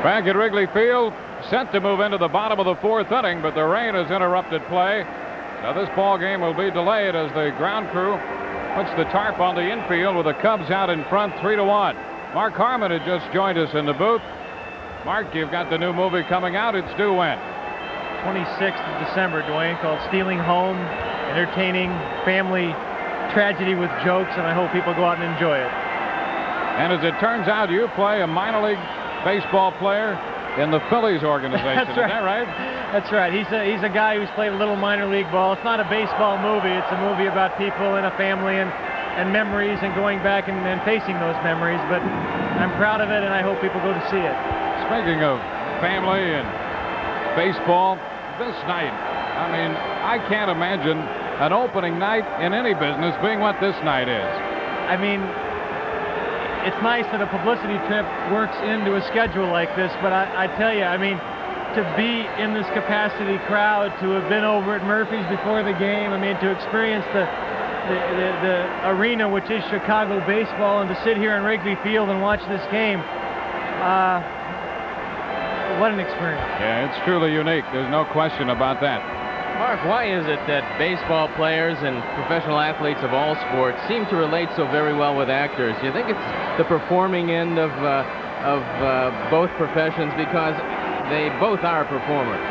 Back at Wrigley Field, set to move into the bottom of the fourth inning, but the rain has interrupted play. So this ball game will be delayed as the ground crew puts the tarp on the infield with the Cubs out in front 3-1. Mark Harmon had just joined us in the booth. Mark, you've got the new movie coming out. It's due when? 26th of December, Dewayne, called Stealing Home. Entertaining family tragedy with jokes, and I hope people go out and enjoy it. And as it turns out, you play a minor league baseball player in the Phillies organization. That's right. Is that right? That's right. He's a guy who's played a little minor league ball. It's not a baseball movie. It's a movie about people and a family and memories and going back and facing those memories. But I'm proud of it, and I hope people go to see it. Speaking of family and baseball, this night, I mean, I can't imagine an opening night in any business being what this night is. I mean, it's nice that a publicity trip works into a schedule like this, but I tell you, I mean, to be in this capacity crowd, to have been over at Murphy's before the game, I mean, to experience the arena, which is Chicago baseball, and to sit here in Wrigley Field and watch this game, what an experience. Yeah, it's truly unique. There's no question about that. Mark, why is it that baseball players and professional athletes of all sports seem to relate so very well with actors? Do you think it's the performing end of both professions, because they both are performers?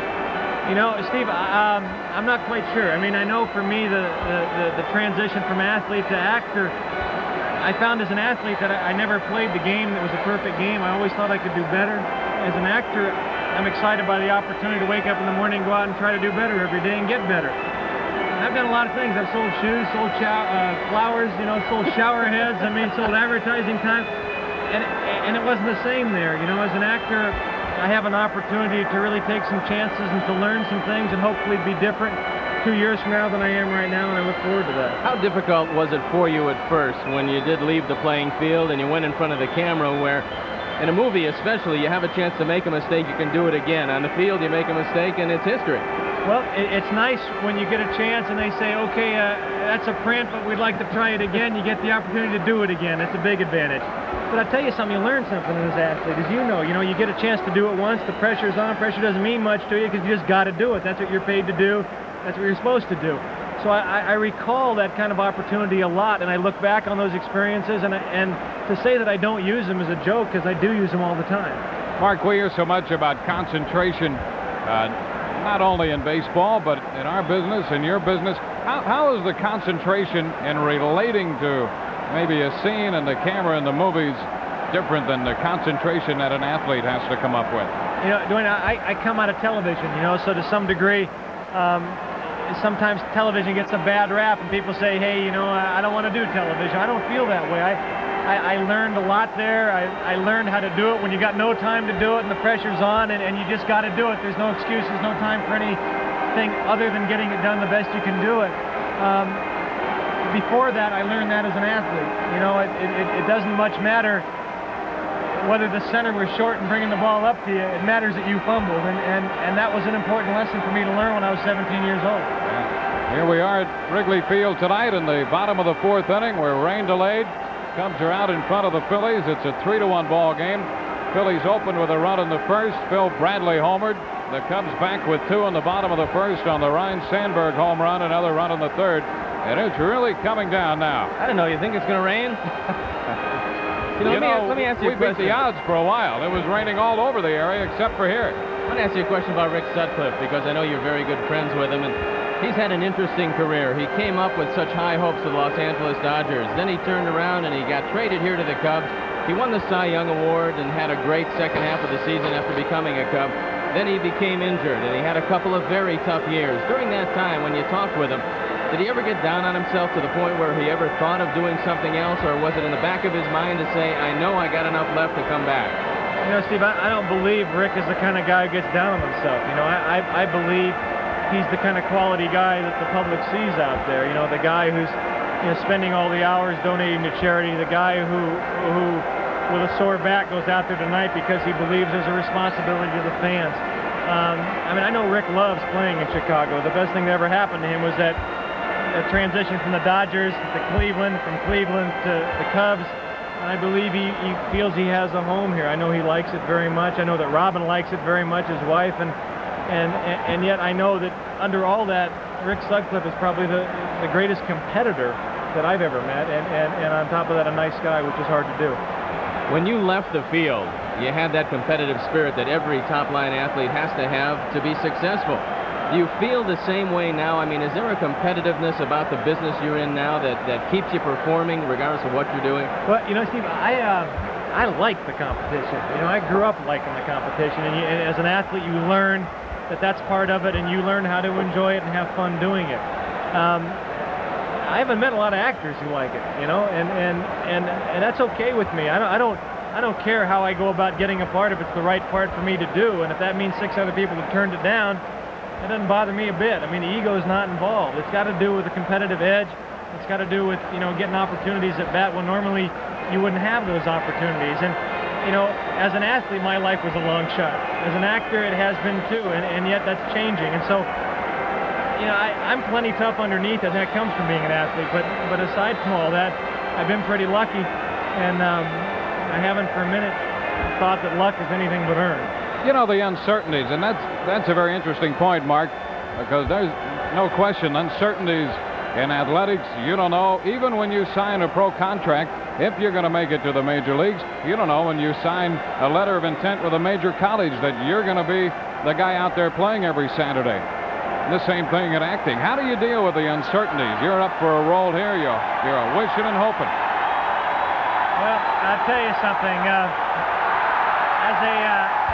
You know, Steve, I'm not quite sure. I mean, I know for me the transition from athlete to actor, I found as an athlete that I never played the game that was a perfect game. I always thought I could do better. As an actor, I'm excited by the opportunity to wake up in the morning, go out and try to do better every day and get better. I've done a lot of things. I've sold shoes, sold flowers, you know, sold shower heads. I mean, sold advertising time, and it wasn't the same there. You know, as an actor, I have an opportunity to really take some chances and to learn some things and hopefully be different 2 years from now than I am right now, and I look forward to that. How difficult was it for you at first when you did leave the playing field and you went in front of the camera, where in a movie especially, you have a chance to make a mistake, you can do it again. On the field, you make a mistake, and it's history. Well, it's nice when you get a chance and they say, okay, that's a print, but we'd like to try it again. You get the opportunity to do it again. It's a big advantage. But I'll tell you something, you learn something as an athlete. As you know, you get a chance to do it once, the pressure's on. Pressure doesn't mean much to you because you just got to do it. That's what you're paid to do. That's what you're supposed to do. So I recall that kind of opportunity a lot, and I look back on those experiences, and to say that I don't use them is a joke, because I do use them all the time. Mark, we hear so much about concentration, not only in baseball, but in our business, in your business. How is the concentration in relating to maybe a scene and the camera in the movies different than the concentration that an athlete has to come up with? You know, Dewayne, I come out of television, you know, so to some degree, sometimes television gets a bad rap, and people say, hey, you know, I don't want to do television. I don't feel that way. I learned a lot there. I learned how to do it when you got no time to do it and the pressure's on, and you just got to do it. There's no excuses, no time for anything other than getting it done the best you can do it. Before that, I learned that as an athlete. You know, it doesn't much matter whether the center was short and bringing the ball up to you. It matters that you fumbled, and that was an important lesson for me to learn when I was 17 years old. Yeah. Here we are at Wrigley Field tonight in the bottom of the fourth inning, where rain delayed. Cubs are out in front of the Phillies. It's a 3-1 ball game. Phillies opened with a run in the first. Phil Bradley homered. The Cubs back with 2 in the bottom of the first on the Ryan Sandberg home run, another run in the third, and it's really coming down now. I don't know. You think it's going to rain? Let me ask you a question. We beat the odds for a while. It was raining all over the area except for here. I want to ask you a question about Rick Sutcliffe, because I know you're very good friends with him, and he's had an interesting career. He came up with such high hopes for the Los Angeles Dodgers. Then he turned around and he got traded here to the Cubs. He won the Cy Young Award and had a great second half of the season after becoming a Cub. Then he became injured, and he had a couple of very tough years. During that time, when you talked with him, did he ever get down on himself to the point where he ever thought of doing something else, or was it in the back of his mind to say, I know I got enough left to come back? You know, Steve, I don't believe Rick is the kind of guy who gets down on himself. You know, I believe he's the kind of quality guy that the public sees out there. You know, the guy who's, you know, spending all the hours donating to charity, the guy who with a sore back goes out there tonight because he believes there's a responsibility to the fans. I mean, I know Rick loves playing in Chicago. The best thing that ever happened to him was that transition from the Dodgers to Cleveland, from Cleveland to the Cubs. and I believe he feels he has a home here. I know he likes it very much. I know that Robin likes it very much, his wife, and yet I know that under all that, Rick Sutcliffe is probably the greatest competitor that I've ever met, and on top of that, a nice guy, which is hard to do. When you left the field, you had that competitive spirit that every top-line athlete has to have to be successful. Do you feel the same way now? I mean, is there a competitiveness about the business you're in now that keeps you performing regardless of what you're doing? Well, you know, Steve, I like the competition. You know, I grew up liking the competition, and as an athlete, you learn that that's part of it, and you learn how to enjoy it and have fun doing it. I haven't met a lot of actors who like it, you know, and that's okay with me. I don't care how I go about getting a part if it's the right part for me to do, and if that means 6 other people have turned it down, it doesn't bother me a bit. I mean, the ego is not involved. It's got to do with the competitive edge. It's got to do with, you know, getting opportunities at bat when normally you wouldn't have those opportunities. And, you know, as an athlete, my life was a long shot. As an actor, it has been too, and yet that's changing. And so, you know, I'm plenty tough underneath, and that comes from being an athlete. But aside from all that, I've been pretty lucky, and I haven't for a minute thought that luck is anything but earned. You know, the uncertainties, and that's a very interesting point, Mark, because there's no question uncertainties in athletics. You don't know, even when you sign a pro contract, if you're going to make it to the major leagues. You don't know when you sign a letter of intent with a major college that you're going to be the guy out there playing every Saturday. The same thing in acting. How do you deal with the uncertainties? You're up for a role here. You're wishing and hoping. Well, I'll tell you something.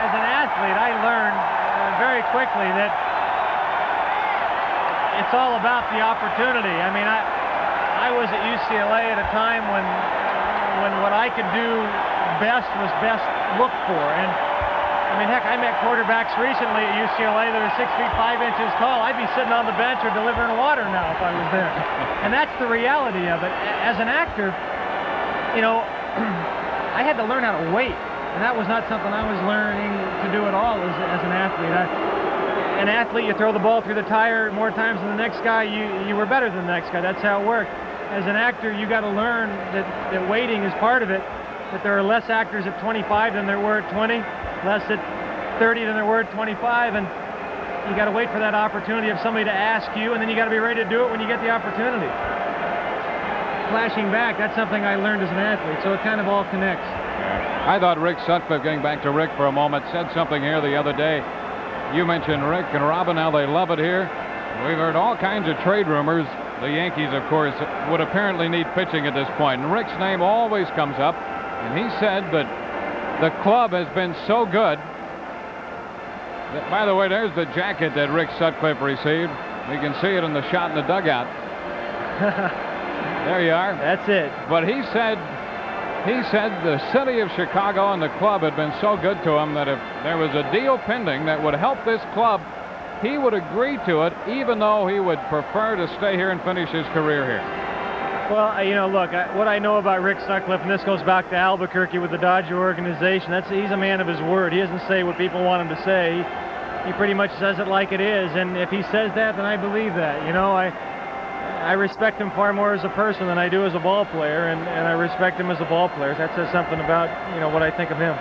As an athlete, I learned very quickly that it's all about the opportunity. I mean, I was at UCLA at a time when what I could do best was best looked for. And I mean, heck, I met quarterbacks recently at UCLA that are 6 feet 5 inches tall. I'd be sitting on the bench or delivering water now if I was there. And that's the reality of it. As an actor, you know, I had to learn how to wait. And that was not something I was learning to do at all as an athlete. An athlete, you throw the ball through the tire more times than the next guy, you were better than the next guy. That's how it worked. As an actor, you got to learn that waiting is part of it, that there are less actors at 25 than there were at 20, less at 30 than there were at 25, and you got to wait for that opportunity of somebody to ask you, and then you got to be ready to do it when you get the opportunity. Flashing back, that's something I learned as an athlete, so it kind of all connects. I thought Rick Sutcliffe, getting back to Rick for a moment, said something here the other day. You mentioned Rick and Robin, how they love it here. We've heard all kinds of trade rumors. The Yankees, of course, would apparently need pitching at this point. And Rick's name always comes up. And he said that the club has been so good. That, by the way, there's the jacket that Rick Sutcliffe received. You can see it in the shot in the dugout. There you are. That's it. But he said the city of Chicago and the club had been so good to him that if there was a deal pending that would help this club, he would agree to it, even though he would prefer to stay here and finish his career here. Well, you know, look, what I know about Rick Sutcliffe, and this goes back to Albuquerque with the Dodger organization, he's a man of his word. He doesn't say what people want him to say. He pretty much says it like it is, and if he says that, then I believe that. You know, I respect him far more as a person than I do as a ball player, and I respect him as a ball player. That says something about, you know, what I think of him.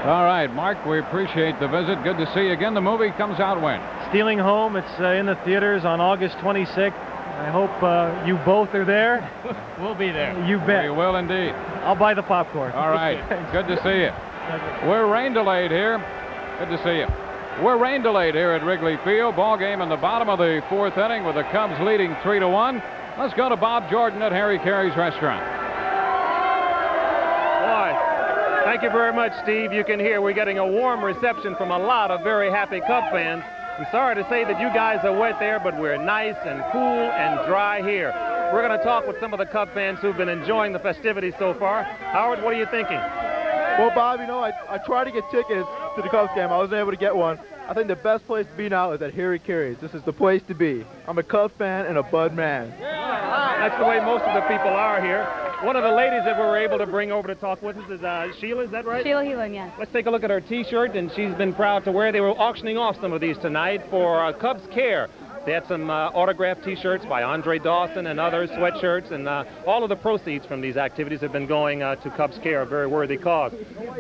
All right, Mark, we appreciate the visit. Good to see you again. The movie comes out when? Stealing Home. It's in the theaters on August 26th. I hope you both are there. We'll be there. You bet. We will indeed. I'll buy the popcorn. All right. Good to see you. We're rain delayed here. Good to see you. We're rain delayed here at Wrigley Field. Ball game in the bottom of the 4th inning with the Cubs leading 3-1. Let's go to Bob Jordan at Harry Caray's restaurant. Boy, thank you very much, Steve. You can hear we're getting a warm reception from a lot of very happy Cub fans. I'm sorry to say that you guys are wet there, but we're nice and cool and dry here. We're going to talk with some of the Cub fans who've been enjoying the festivities so far. Howard, what are you thinking? Well, Bob, you know, I tried to get tickets to the Cubs game. I wasn't able to get one. I think the best place to be now is at Harry Caray's. This is the place to be. I'm a Cubs fan and a Bud man. That's the way most of the people are here. One of the ladies that we were able to bring over to talk with us is Sheila, is that right? Sheila Heelan, yes. Let's take a look at her T-shirt, and she's been proud to wear. They were auctioning off some of these tonight for Cubs Care. They had some autographed T-shirts by Andre Dawson and others, sweatshirts, and all of the proceeds from these activities have been going to Cubs Care, a very worthy cause.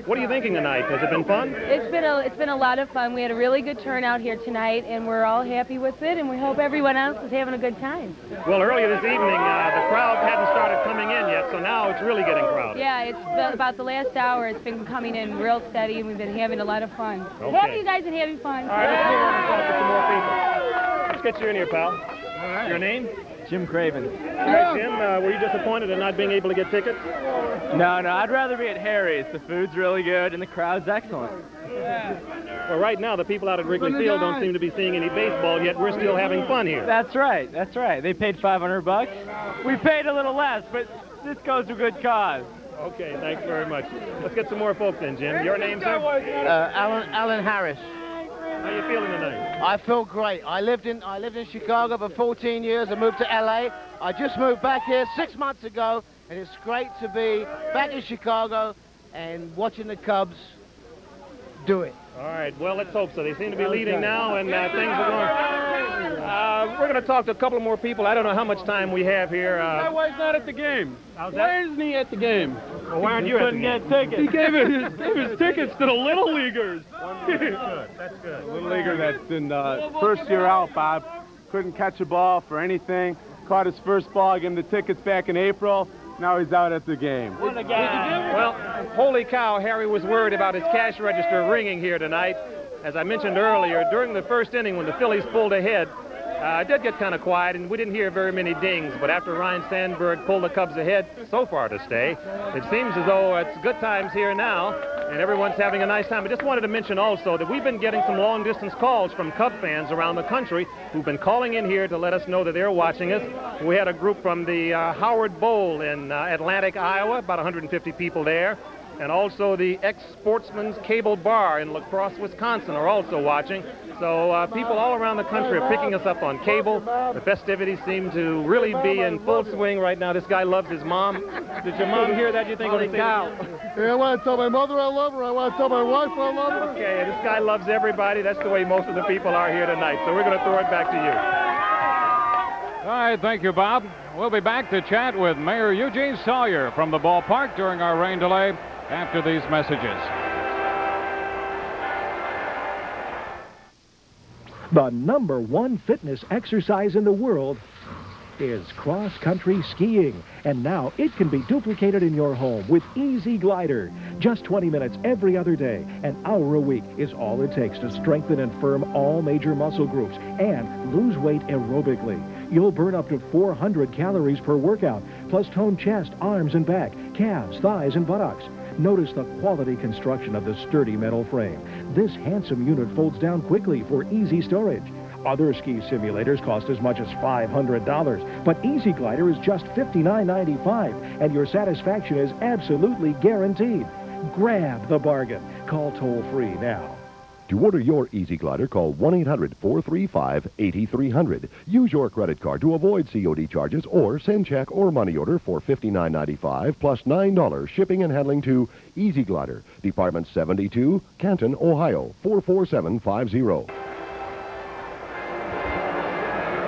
What are you thinking tonight? Has it been fun? It's been a lot of fun. We had a really good turnout here tonight, and we're all happy with it, and we hope everyone else is having a good time. Well, earlier this evening, the crowd hadn't started coming in yet, so now it's really getting crowded. Yeah, it's about the last hour. It's been coming in real steady, and we've been having a lot of fun. Okay. Happy you guys and having fun. All right, let's move on and talk to some more people. Let's get you in here, pal. All right. Your name? Jim Craven. All right, Jim, were you disappointed in not being able to get tickets? No, I'd rather be at Harry's. The food's really good and the crowd's excellent. Well, right now, the people out at Wrigley Field don't seem to be seeing any baseball, yet we're still having fun here. That's right. They paid $500. We paid a little less, but this goes to a good cause. Okay, thanks very much. Let's get some more folks in, Jim. Your name, sir? Alan Harris. How you feeling tonight? I feel great. I lived in Chicago for 14 years. I moved to LA. I just moved back here 6 months ago, and it's great to be back in Chicago and watching the Cubs do it. All right, well, let's hope so. They seem to be leading now, and things are going. We're going to talk to a couple more people. I don't know how much time we have here. Why he's not at the game? Why isn't he at the game? Well, why aren't you at the game? Couldn't get tickets. He gave his tickets to the Little Leaguers. That's good. Little Leaguer that's in first year out, Bob. Couldn't catch a ball for anything. Caught his first ball, gave him the tickets back in April. Now he's out at the game. What a guy. Well, holy cow, Harry was worried about his cash register ringing here tonight. As I mentioned earlier, during the first inning when the Phillies pulled ahead, it did get kind of quiet, and we didn't hear very many dings. But after Ryan Sandberg pulled the Cubs ahead, so far to stay, it seems as though it's good times here now, and everyone's having a nice time. I just wanted to mention also that we've been getting some long-distance calls from Cub fans around the country who've been calling in here to let us know that they're watching us. We had a group from the Howard Bowl in Atlantic, Iowa, about 150 people there. And also the ex-Sportsman's Cable Bar in La Crosse, Wisconsin are also watching. So people all around the country are picking us up on cable. The festivities seem to really be in full swing right now. This guy loves his mom. Did your mom hear that, you think? Holy cow. Hey, I want to tell my mother I love her. I want to tell my wife I love her. Okay, this guy loves everybody. That's the way most of the people are here tonight. So we're going to throw it back to you. All right, thank you, Bob. We'll be back to chat with Mayor Eugene Sawyer from the ballpark during our rain delay after these messages. The #1 fitness exercise in the world is cross-country skiing. And now it can be duplicated in your home with Easy Glider. Just 20 minutes every other day, an hour a week is all it takes to strengthen and firm all major muscle groups and lose weight aerobically. You'll burn up to 400 calories per workout, plus tone chest, arms and back, calves, thighs, and buttocks. Notice the quality construction of the sturdy metal frame. This handsome unit folds down quickly for easy storage. Other ski simulators cost as much as $500, but Easy Glider is just $59.95, and your satisfaction is absolutely guaranteed. Grab the bargain. Call toll-free now. To order your Easy Glider, call 1-800-435-8300. Use your credit card to avoid COD charges, or send check or money order for $59.95 plus $9 shipping and handling to Easy Glider, Department 72, Canton, Ohio, 44750.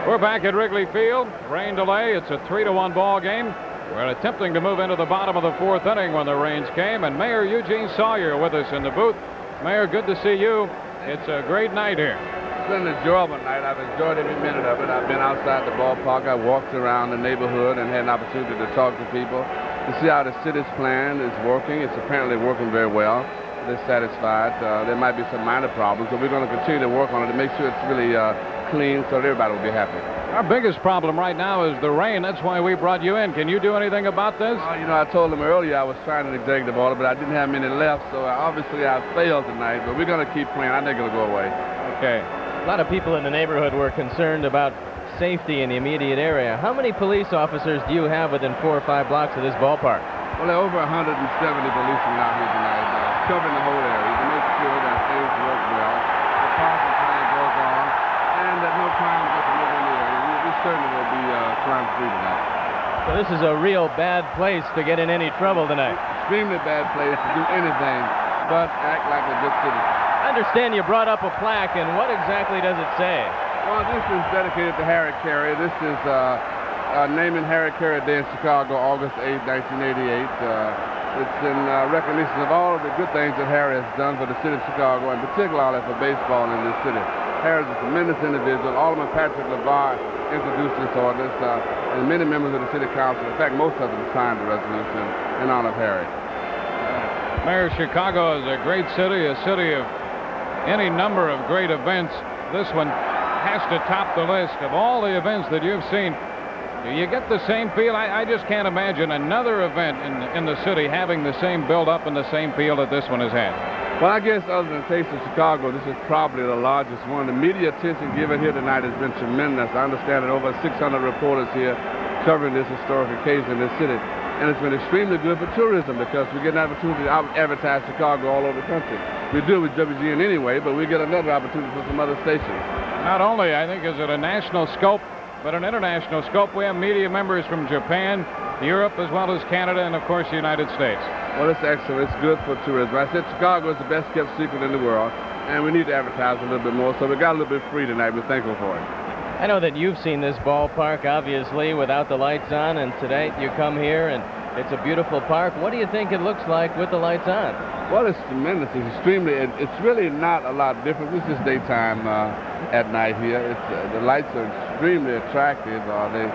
We're back at Wrigley Field. Rain delay. It's a 3-1 ball game. We're attempting to move into the bottom of the fourth inning when the rains came, and Mayor Eugene Sawyer with us in the booth. Mayor, good to see you. It's a great night here. It's been an enjoyable night. I've enjoyed every minute of it. I've been outside the ballpark. I walked around the neighborhood and had an opportunity to talk to people to see how the city's plan is working. It's apparently working very well. They're satisfied. There might be some minor problems, but we're going to continue to work on it to make sure it's really clean so that everybody will be happy. Our biggest problem right now is the rain. That's why we brought you in. Can you do anything about this? You know, I told them earlier I was trying an executive order, but I didn't have many left, so obviously I failed tonight, but we're going to keep playing. I think it'll go away. Okay. A lot of people in the neighborhood were concerned about safety in the immediate area. How many police officers do you have within 4 or 5 blocks of this ballpark? Well, there are over 170 policemen out here tonight, covering the whole area to make sure that things work well, the parking plan goes on, and that no crime gets committed in the area. We certainly will be crime-free tonight. So this is a real bad place to get in any trouble tonight. Extremely bad place to do anything but act like a good citizen. I understand you brought up a plaque, and what exactly does it say? Well, this is dedicated to Harry Caray. This is naming Harry Caray Day in Chicago, August 8, 1988. It's in recognition of all of the good things that Harry has done for the city of Chicago, and particularly for baseball in this city. Harry's a tremendous individual. Alderman Patrick LeVar introduced this ordinance, and many members of the city council, in fact, most of them signed the resolution in honor of Harry. Mayor, Chicago is a great city of any number of great events. This one has to top the list of all the events that you've seen. Do you get the same feel? I just can't imagine another event in the city having the same build-up and the same feel that this one has had. Well, I guess other than Taste of Chicago, this is probably the largest one. The media attention given here tonight has been tremendous. I understand that over 600 reporters here covering this historic occasion in this city. And it's been extremely good for tourism because we get an opportunity to advertise Chicago all over the country. We do it with WGN anyway, but we get another opportunity for some other stations. Not only, I think, is it a national scope, but an international scope. We have media members from Japan, Europe, as well as Canada, and, of course, the United States. Well, it's excellent. It's good for tourism. I said Chicago is the best-kept secret in the world, and we need to advertise a little bit more, so we got a little bit free tonight. We're thankful for it. I know that you've seen this ballpark, obviously, without the lights on, and today you come here, and it's a beautiful park. What do you think it looks like with the lights on? Well, it's tremendous. It's extremely, it's really not a lot different. This is daytime at night here. The lights are extremely attractive. They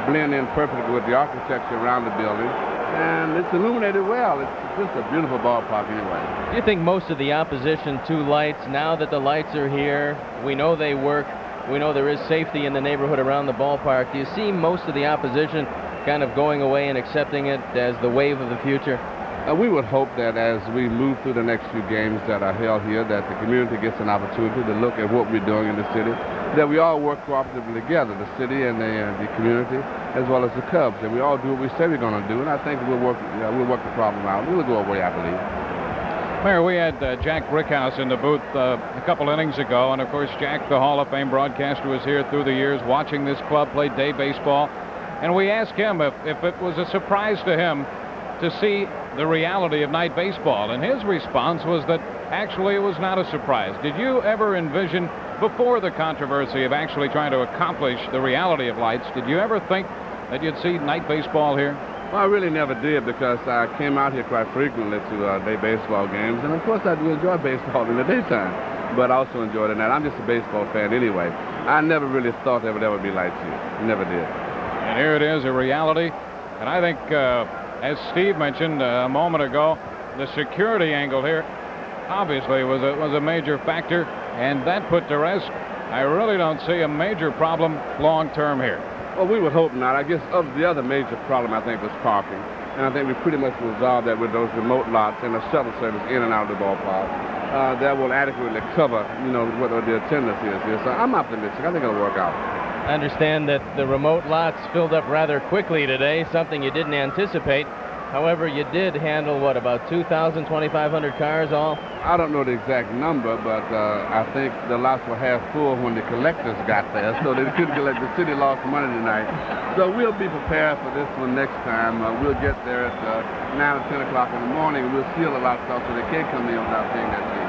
blend in perfectly with the architecture around the building, and it's illuminated well. It's just a beautiful ballpark anyway. Do you think most of the opposition to lights, now that the lights are here, we know they work, we know there is safety in the neighborhood around the ballpark, do you see most of the opposition kind of going away and accepting it as the wave of the future? We would hope that as we move through the next few games that are held here, that the community gets an opportunity to look at what we're doing in the city, that we all work cooperatively together, the city and the community, as well as the Cubs, and we all do what we say we're going to do, and I think we'll work the problem out. We'll go away, I believe. Mayor, we had Jack Brickhouse in the booth a couple innings ago, and of course Jack, the Hall of Fame broadcaster, was here through the years watching this club play day baseball, and we asked him if it was a surprise to him to see the reality of night baseball, and his response was that actually it was not a surprise. Did you ever envision, before the controversy of actually trying to accomplish the reality of lights, did you ever think that you'd see night baseball here? Well, I really never did, because I came out here quite frequently to day baseball games, and of course I do enjoy baseball in the daytime, but I also enjoy it at night. I'm just a baseball fan anyway. I never really thought there would ever be lights here. Never did. And here it is, a reality, and I think as Steve mentioned a moment ago, the security angle here obviously was a major factor, and that put to rest. I really don't see a major problem long term here. Well, we would hope not. I guess the other major problem, I think, was parking, and I think we pretty much resolved that with those remote lots and a shuttle service in and out of the ballpark that will adequately cover, what the attendance is here. So I'm optimistic. I think it'll work out. I understand that the remote lots filled up rather quickly today, something you didn't anticipate. However, you did handle, what, about 2,000, 2,500 cars all? I don't know the exact number, but I think the lots were half full when the collectors got there, so they couldn't collect. The city lost money tonight. So we'll be prepared for this one next time. We'll get there at 9 or 10 o'clock in the morning. We'll seal the lots off so they can't come in without paying that fee.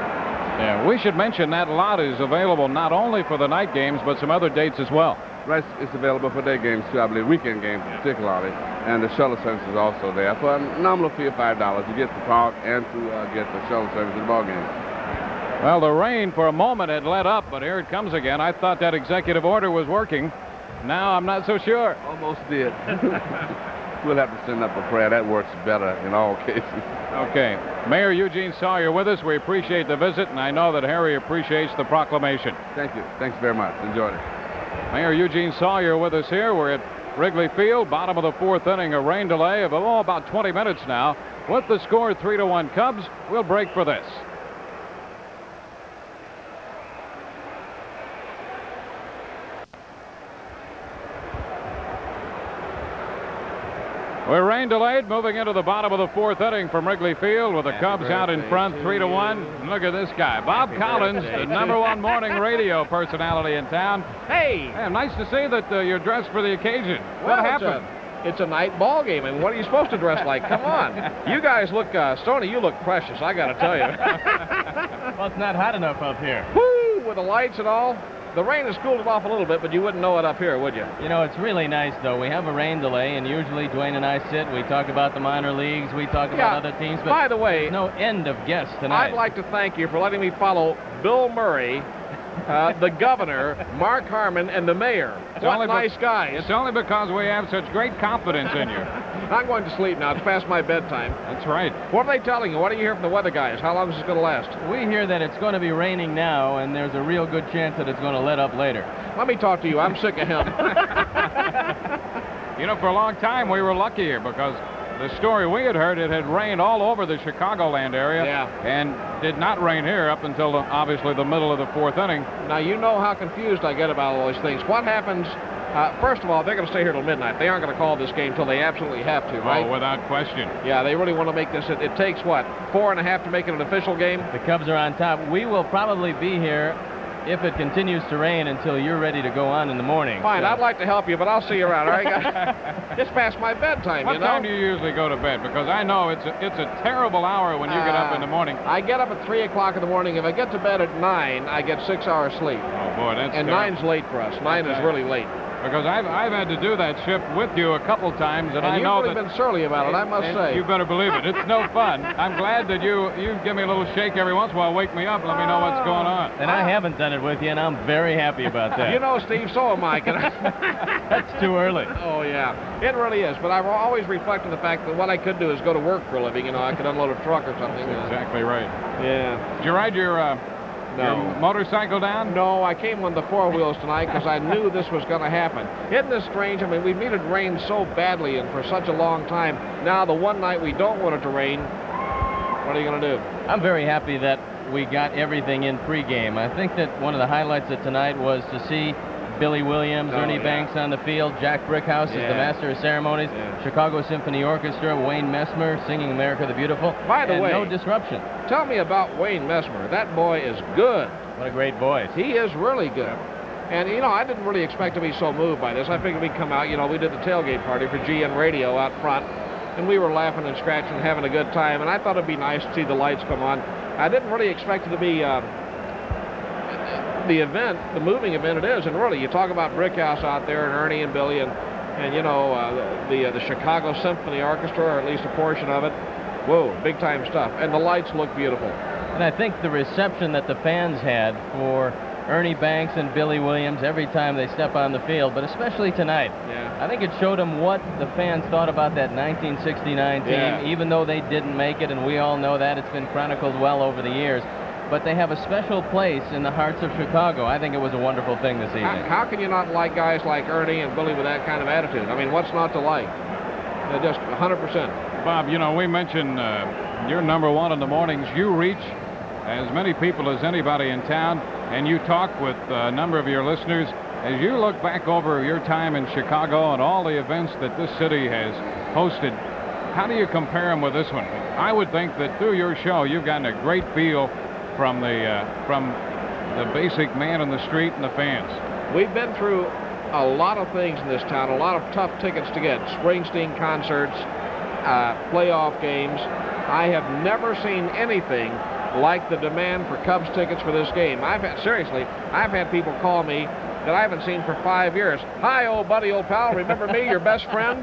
Yeah, we should mention that lot is available not only for the night games, but some other dates as well. Right, it's available for day games too, I believe, weekend games particularly, and the shuttle service is also there for a nominal fee of $5. You get to park and to get the shuttle service at the ball game. Well, the rain for a moment had let up, but here it comes again. I thought that executive order was working. Now I'm not so sure. Almost did. We'll have to send up a prayer. That works better in all cases. Okay. Mayor Eugene Sawyer with us. We appreciate the visit, and I know that Harry appreciates the proclamation. Thank you. Thanks very much. Enjoyed it. Mayor Eugene Sawyer with us here. We're at Wrigley Field, bottom of the fourth inning, a rain delay of about 20 minutes now. With the score 3-1 Cubs, we'll break for this. We're rain delayed, moving into the bottom of the fourth inning from Wrigley Field with the Cubs out in front 3-1. Look at this guy, Bob Collins, the #1 morning radio personality in town. Hey! Man, nice to see that you're dressed for the occasion. What happened? It's a night ball game, and what are you supposed to dress like? Come on. You guys look, Stoney, you look precious, I got to tell you. Well, it's not hot enough up here. Woo! With the lights and all. The rain has cooled it off a little bit, but you wouldn't know it up here, would you? You know, it's really nice, though. We have a rain delay, and usually Dewayne and I sit, we talk about the minor leagues, we talk about other teams, but by the way, there's no end of guests tonight. I'd like to thank you for letting me follow Bill Murray, the governor, Mark Harmon, and the mayor. What nice guys. It's only because we have such great confidence in you. I'm going to sleep now. It's past my bedtime. That's right. What are they telling you? What do you hear from the weather guys? How long is this going to last? We hear that it's going to be raining now, and there's a real good chance that it's going to let up later. Let me talk to you. I'm sick of him. You know, for a long time, we were lucky here because the story we had heard, it had rained all over the Chicagoland area and did not rain here up until, obviously, the middle of the fourth inning. Now, you know how confused I get about all these things. What happens, first of all, they're going to stay here till midnight. They aren't going to call this game till they absolutely have to, right? Oh, without question. Yeah, they really want to make this, it takes, what, 4.5 to make it an official game? The Cubs are on top. We will probably be here if it continues to rain until you're ready to go on in the morning. Fine, so I'd like to help you, but I'll see you around, all right, guys? It's past my bedtime, What you know? time do you usually go to bed? Because I know it's a terrible hour when you get up in the morning. I get up at 3 o'clock in the morning. If I get to bed at 9, I get 6 hours sleep. Oh, boy, that's And terrible. 9's late for us. 9 is really late. Because I've had to do that shift with you a couple times, and I you've know really that been surly about it, I must say. You better believe it. It's no fun. I'm glad that you give me a little shake every once in a while, wake me up, let me know what's going on. And I haven't done it with you, and I'm very happy about that. You know, Steve, so am I. That's too early. Oh, yeah. It really is. But I've always reflected the fact that what I could do is go to work for a living. You know, I could unload a truck or something. Exactly right. Yeah. Did you ride your motorcycle down? No, I came on the four wheels tonight because I knew this was going to happen. Isn't this strange? I mean, we've needed rain so badly and for such a long time. Now, the one night we don't want it to rain, what are you going to do? I'm very happy that we got everything in pregame. I think that one of the highlights of tonight was to see Billy Williams, Ernie Banks on the field, Jack Brickhouse is the master of ceremonies, Chicago Symphony Orchestra, Wayne Messmer singing America the Beautiful. By the way, no disruption. Tell me about Wayne Messmer. That boy is good. What a great voice. He is really good. And, you know, I didn't really expect to be so moved by this. I figured we'd come out, you know, we did the tailgate party for GN Radio out front, and we were laughing and scratching and having a good time, and I thought it'd be nice to see the lights come on. I didn't really expect it to be the event, the moving event it is, and really, you talk about Brickhouse out there, and Ernie and Billy, and you know, the Chicago Symphony Orchestra, or at least a portion of it. Whoa, big-time stuff. And the lights look beautiful. And I think the reception that the fans had for Ernie Banks and Billy Williams every time they step on the field, but especially tonight. Yeah. I think it showed them what the fans thought about that 1969 team, even though they didn't make it, and we all know that. It's been chronicled well over the years. But they have a special place in the hearts of Chicago. I think it was a wonderful thing this evening. How can you not like guys like Ernie and Billy with that kind of attitude? I mean, what's not to like? They're just 100%. Bob, you know, we mentioned you're number one in the mornings. You reach as many people as anybody in town, and you talk with a number of your listeners. As you look back over your time in Chicago and all the events that this city has hosted, how do you compare them with this one? I would think that through your show, you've gotten a great feel from the basic man in the street and the fans. We've been through a lot of things in this town, a lot of tough tickets to get. Springsteen concerts, playoff games. I have never seen anything like the demand for Cubs tickets for this game. I've had people call me that I haven't seen for 5 years. Hi, old buddy, old pal, remember me, your best friend?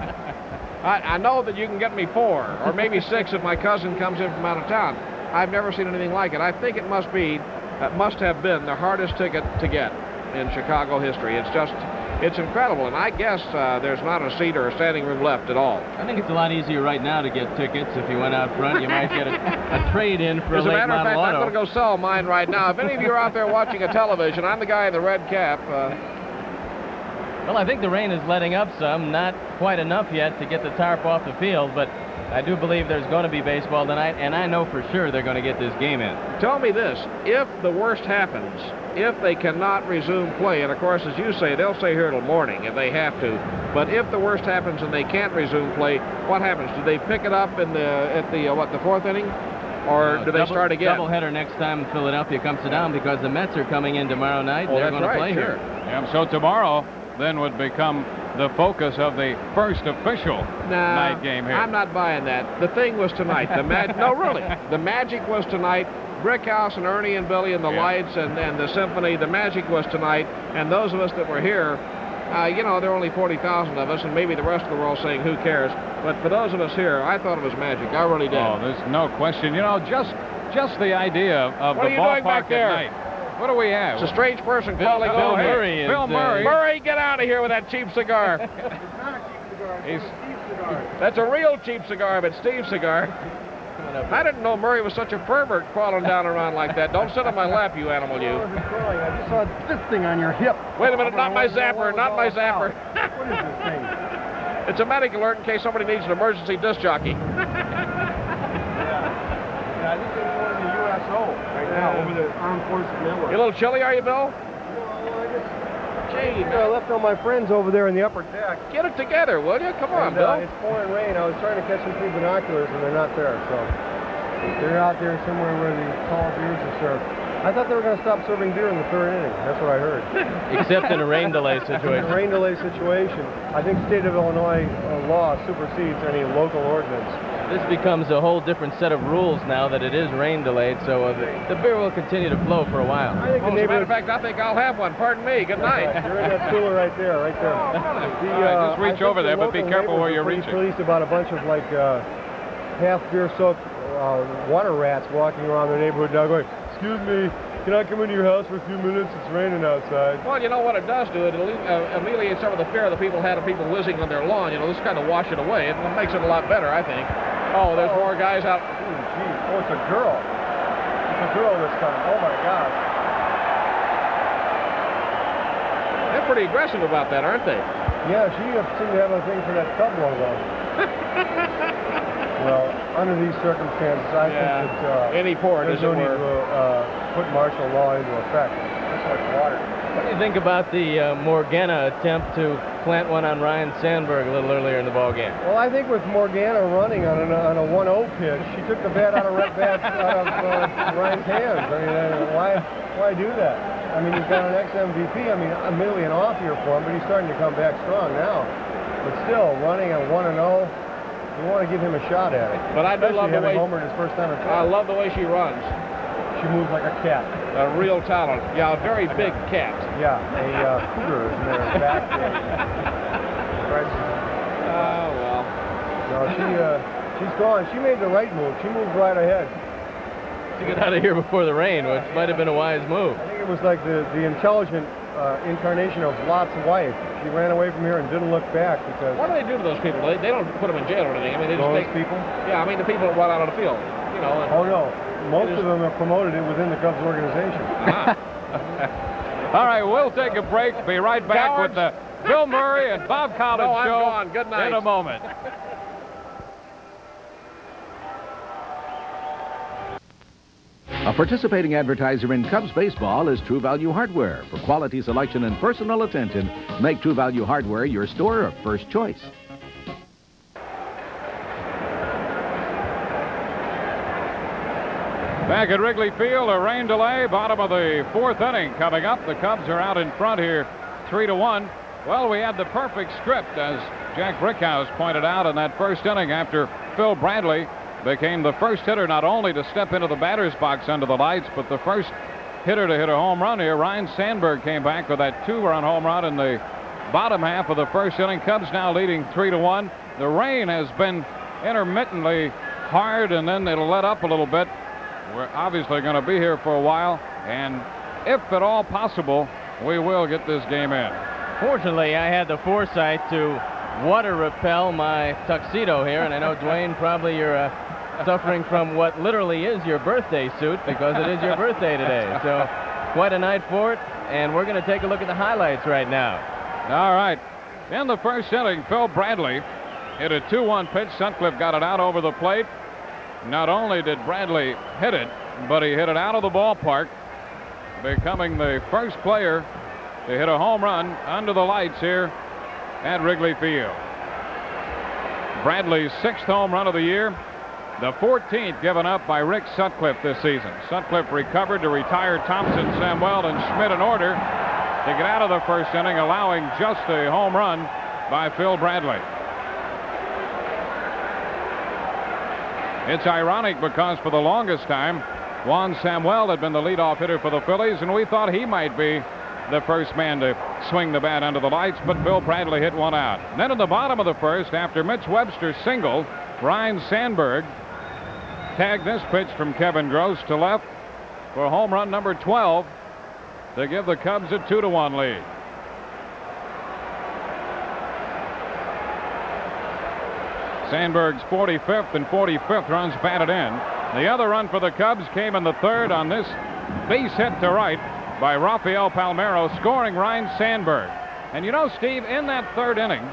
I know that you can get me 4 or maybe 6 if my cousin comes in from out of town. I've never seen anything like it. I think it must have been the hardest ticket to get in Chicago history. It's incredible, and I guess there's not a seat or a standing room left at all. I think it's a lot easier right now to get tickets. If you went out front, you might get a trade-in for As a late matter of model fact, auto. I'm going to go sell mine right now. If any of you are out there watching a television, I'm the guy in the red cap. Well, I think the rain is letting up some, not quite enough yet to get the tarp off the field, but I do believe there's going to be baseball tonight, and I know for sure they're going to get this game in. Tell me this, if the worst happens, if they cannot resume play, and of course, as you say, they'll stay here till morning if they have to, but if the worst happens and they can't resume play, what happens? Do they pick it up in the fourth inning? Or do they start again? Doubleheader next time Philadelphia comes to town because the Mets are coming in tomorrow night. Oh, they're going to play sure. here. Yeah, so tomorrow then would become the focus of the first official night game here. I'm not buying that. The thing was tonight. No, really. The magic was tonight. Brickhouse and Ernie and Billy and the lights and the symphony. The magic was tonight. And those of us that were here, you know, there are only 40,000 of us, and maybe the rest of the world saying, who cares? But for those of us here, I thought it was magic. I really did. Oh, there's no question. You know, just the idea of what the are you doing ballpark back there? at night. What do we have? It's a strange person calling Bill over here. Murray. Bill Murray. Murray, get out of here with that cheap cigar. That's a real cheap cigar, but Steve's cigar. I didn't know Murray was such a pervert crawling down around like that. Don't sit on my lap, you animal, you. I just saw this thing on your hip. Wait a minute, not my zapper, not my zapper. What is this thing? It's a medic alert in case somebody needs an emergency disc jockey. Yeah, I think they're going to the USO right now over the Armed Forces Network. You a little chilly, are you, Bill? Gee, I left all my friends over there in the upper deck. Get it together, will you? Come on, Bill. It's pouring rain. I was trying to catch them through binoculars, and they're not there. So they're out there somewhere where the tall beers are served. I thought they were going to stop serving beer in the third inning. That's what I heard. Except in a rain delay situation. In a rain delay situation, I think state of Illinois law supersedes any local ordinance. This becomes a whole different set of rules now that it is rain delayed, so the beer will continue to flow for a while. I think As a matter of fact, I think I'll have one. Pardon me. Good night. You're in that cooler right there, right there. Just reach over there, but be careful where you're reaching. Pleased about a bunch of like half beer soaked water rats walking around the neighborhood now going, excuse me, can I come into your house for a few minutes? It's raining outside. Well, you know what it does do? It alleviates some of the fear that people had of people whizzing on their lawn. You know, this kind of wash it away. It makes it a lot better, I think. Oh, there's more guys out. Oh, geez. Oh, it's a girl. It's a girl this time. Oh, my gosh. They're pretty aggressive about that, aren't they? Yeah, she seemed to have a thing for that Cub logo. Well, under these circumstances, I think that any port, there's no need to put martial law into effect. Just like water. What do you think about the Morgana attempt to plant one on Ryan Sandberg a little earlier in the ball game? Well, I think with Morgana running on a 1-0 pitch, she took the bat out of Ryan's hands. I mean, why do that? I mean, you've got an ex-MVP. I mean, admittedly an off-year for him, but he's starting to come back strong now. But still, running on 1-0, you want to give him a shot at it. But I do love the way homered his first time. I love the way she runs. She moves like a cat. A real talent. Yeah, a very big cat. Yeah, a cougar is in there back. Oh, well. No, she's gone. She made the right move. She moved right ahead. To get out of here before the rain, which might have been a wise move. I think it was like the intelligent incarnation of Lot's wife. She ran away from here and didn't look back because... What do they do to those people? They don't put them in jail or anything. I mean, they just those people? Yeah, I mean the people that run out of the field. You know. Oh no, most of them are promoted within the Cubs organization. All right, we'll take a break. Be right back with the Bill Murray and Bob Collins I'm show gone. Good night. in a moment. A participating advertiser in Cubs baseball is True Value Hardware. For quality selection and personal attention, make True Value Hardware your store of first choice. Back at Wrigley Field, a rain delay, bottom of the fourth inning coming up. The Cubs are out in front here, 3-1. Well, we had the perfect script, as Jack Brickhouse pointed out in that first inning after Phil Bradley became the first hitter not only to step into the batter's box under the lights, but the first hitter to hit a home run here. Ryan Sandberg came back with that two-run home run in the bottom half of the first inning. Cubs now leading 3-1. The rain has been intermittently hard, and then it'll let up a little bit. We're obviously going to be here for a while, and if at all possible, we will get this game in. Fortunately, I had the foresight to water repel my tuxedo here, and I know, Dewayne, probably you're suffering from what literally is your birthday suit, because it is your birthday today. So quite a night for it, and we're going to take a look at the highlights right now. All right. In the first inning, Phil Bradley hit a 2-1 pitch. Sutcliffe got it out over the plate. Not only did Bradley hit it, but he hit it out of the ballpark, becoming the first player to hit a home run under the lights here at Wrigley Field. Bradley's 6th home run of the year, the 14th given up by Rick Sutcliffe this season. Sutcliffe recovered to retire Thompson, Samuel, and Schmidt in order to get out of the first inning, allowing just a home run by Phil Bradley. It's ironic because for the longest time, Juan Samuel had been the leadoff hitter for the Phillies, and we thought he might be the first man to swing the bat under the lights, but Phil Bradley hit one out. And then in the bottom of the first, after Mitch Webster singled, Ryne Sandberg tagged this pitch from Kevin Gross to left for home run number 12 to give the Cubs a 2-1 lead. Sandberg's 45th and 45th runs batted in. The other run for the Cubs came in the third on this base hit to right by Rafael Palmeiro, scoring Ryne Sandberg. And you know, Steve, in that third inning,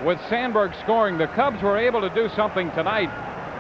with Sandberg scoring, the Cubs were able to do something tonight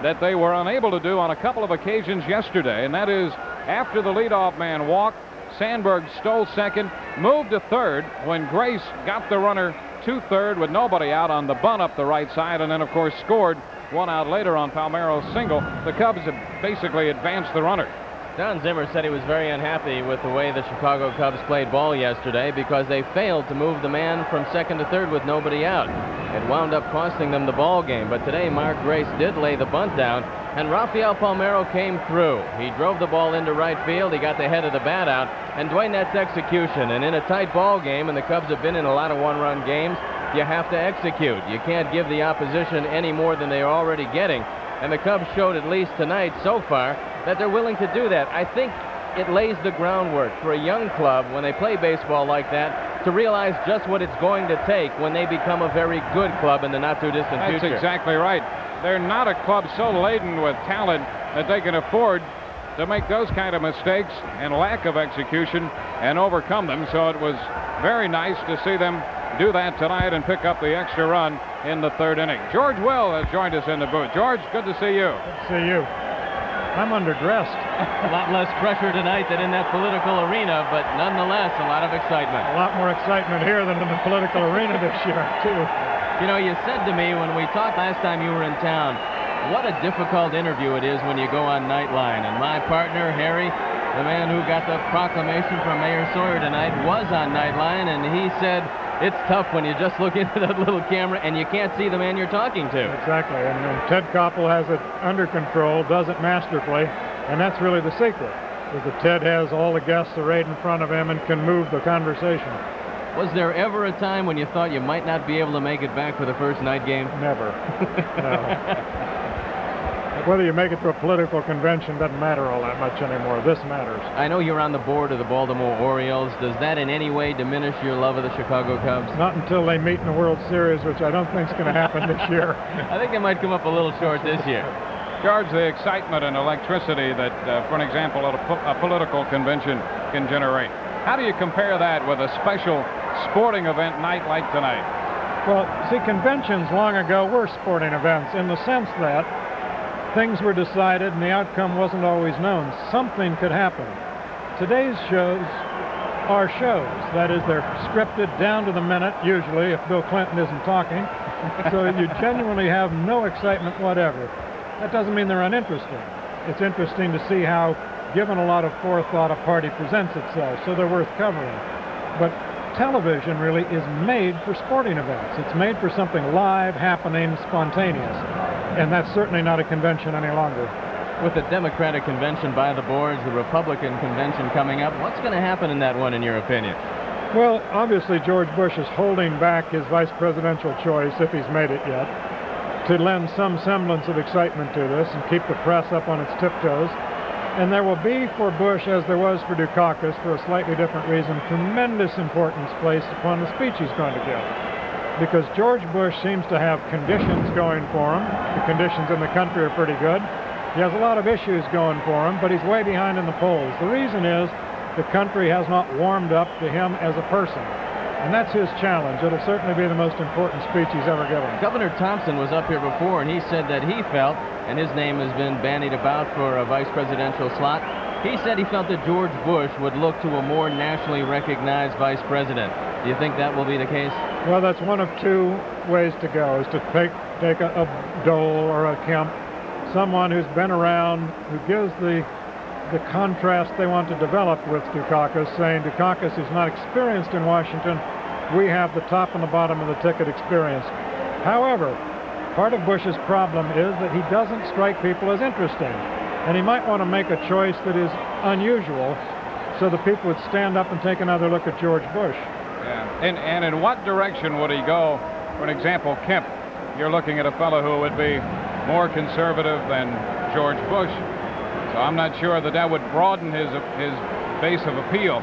that they were unable to do on a couple of occasions yesterday, and that is after the leadoff man walked, Sandberg stole second, moved to third when Grace got the runner to third with nobody out on the bunt up the right side, and then of course scored one out later on Palmeiro's single. The Cubs have basically advanced the runner. Don Zimmer said he was very unhappy with the way the Chicago Cubs played ball yesterday because they failed to move the man from second to third with nobody out. It wound up costing them the ball game, but today Mark Grace did lay the bunt down, and Rafael Palmeiro came through. He drove the ball into right field, he got the head of the bat out, and Dewayne, that's execution. And in a tight ball game, and the Cubs have been in a lot of one-run games, you have to execute. You can't give the opposition any more than they're already getting, and the Cubs showed at least tonight so far that they're willing to do that. I think it lays the groundwork for a young club when they play baseball like that to realize just what it's going to take when they become a very good club in the not-too-distant future. That's exactly right. They're not a club so laden with talent that they can afford to make those kind of mistakes and lack of execution and overcome them. So it was very nice to see them do that tonight and pick up the extra run in the third inning. George Will has joined us in the booth. George, good to see you. Good to see you. I'm underdressed. A lot less pressure tonight than in that political arena, but nonetheless, a lot of excitement. A lot more excitement here than in the political arena this year, too. You know, you said to me when we talked last time you were in town, what a difficult interview it is when you go on Nightline. And my partner, Harry, the man who got the proclamation from Mayor Sawyer tonight, was on Nightline, and he said it's tough when you just look into that little camera and you can't see the man you're talking to. Exactly, and Ted Koppel has it under control, does it masterfully, and that's really the secret, is that Ted has all the guests arrayed in front of him and can move the conversation. Was there ever a time when you thought you might not be able to make it back for the first night game? Never. No. Whether you make it to a political convention doesn't matter all that much anymore. This matters. I know you're on the board of the Baltimore Orioles. Does that in any way diminish your love of the Chicago Cubs? Not until they meet in the World Series, which I don't think is going to happen this year. I think they might come up a little short this year. George, the excitement and electricity that, for an example, a political convention can generate. How do you compare that with a special sporting event night like tonight? Well, see, conventions long ago were sporting events in the sense that things were decided and the outcome wasn't always known. Something could happen. Today's shows are shows. That is, they're scripted down to the minute, usually, if Bill Clinton isn't talking. So you genuinely have no excitement whatever. That doesn't mean they're uninteresting. It's interesting to see how, given a lot of forethought, a party presents itself, so they're worth covering. But television really is made for sporting events. It's made for something live, happening, spontaneous. And that's certainly not a convention any longer. With the Democratic convention by the boards, the Republican convention coming up, what's going to happen in that one, in your opinion? Well, obviously George Bush is holding back his vice presidential choice, if he's made it yet, to lend some semblance of excitement to this and keep the press up on its tiptoes. And there will be for Bush, as there was for Dukakis, for a slightly different reason, tremendous importance placed upon the speech he's going to give. Because George Bush seems to have conditions going for him. The conditions in the country are pretty good. He has a lot of issues going for him, but he's way behind in the polls. The reason is the country has not warmed up to him as a person. And that's his challenge. It'll certainly be the most important speech he's ever given. Governor Thompson was up here before, and he said that he felt, and his name has been bandied about for a vice presidential slot, he said he felt that George Bush would look to a more nationally recognized vice president. Do you think that will be the case? Well, that's one of two ways to go, is to take a Dole or a Kemp, someone who's been around, who gives the contrast they want to develop with Dukakis, saying Dukakis is not experienced in Washington, we have the top and the bottom of the ticket experience. However, part of Bush's problem is that he doesn't strike people as interesting. And he might want to make a choice that is unusual so the people would stand up and take another look at George Bush. Yeah. And in what direction would he go? For an example, Kemp, you're looking at a fellow who would be more conservative than George Bush. So I'm not sure that would broaden his base of appeal.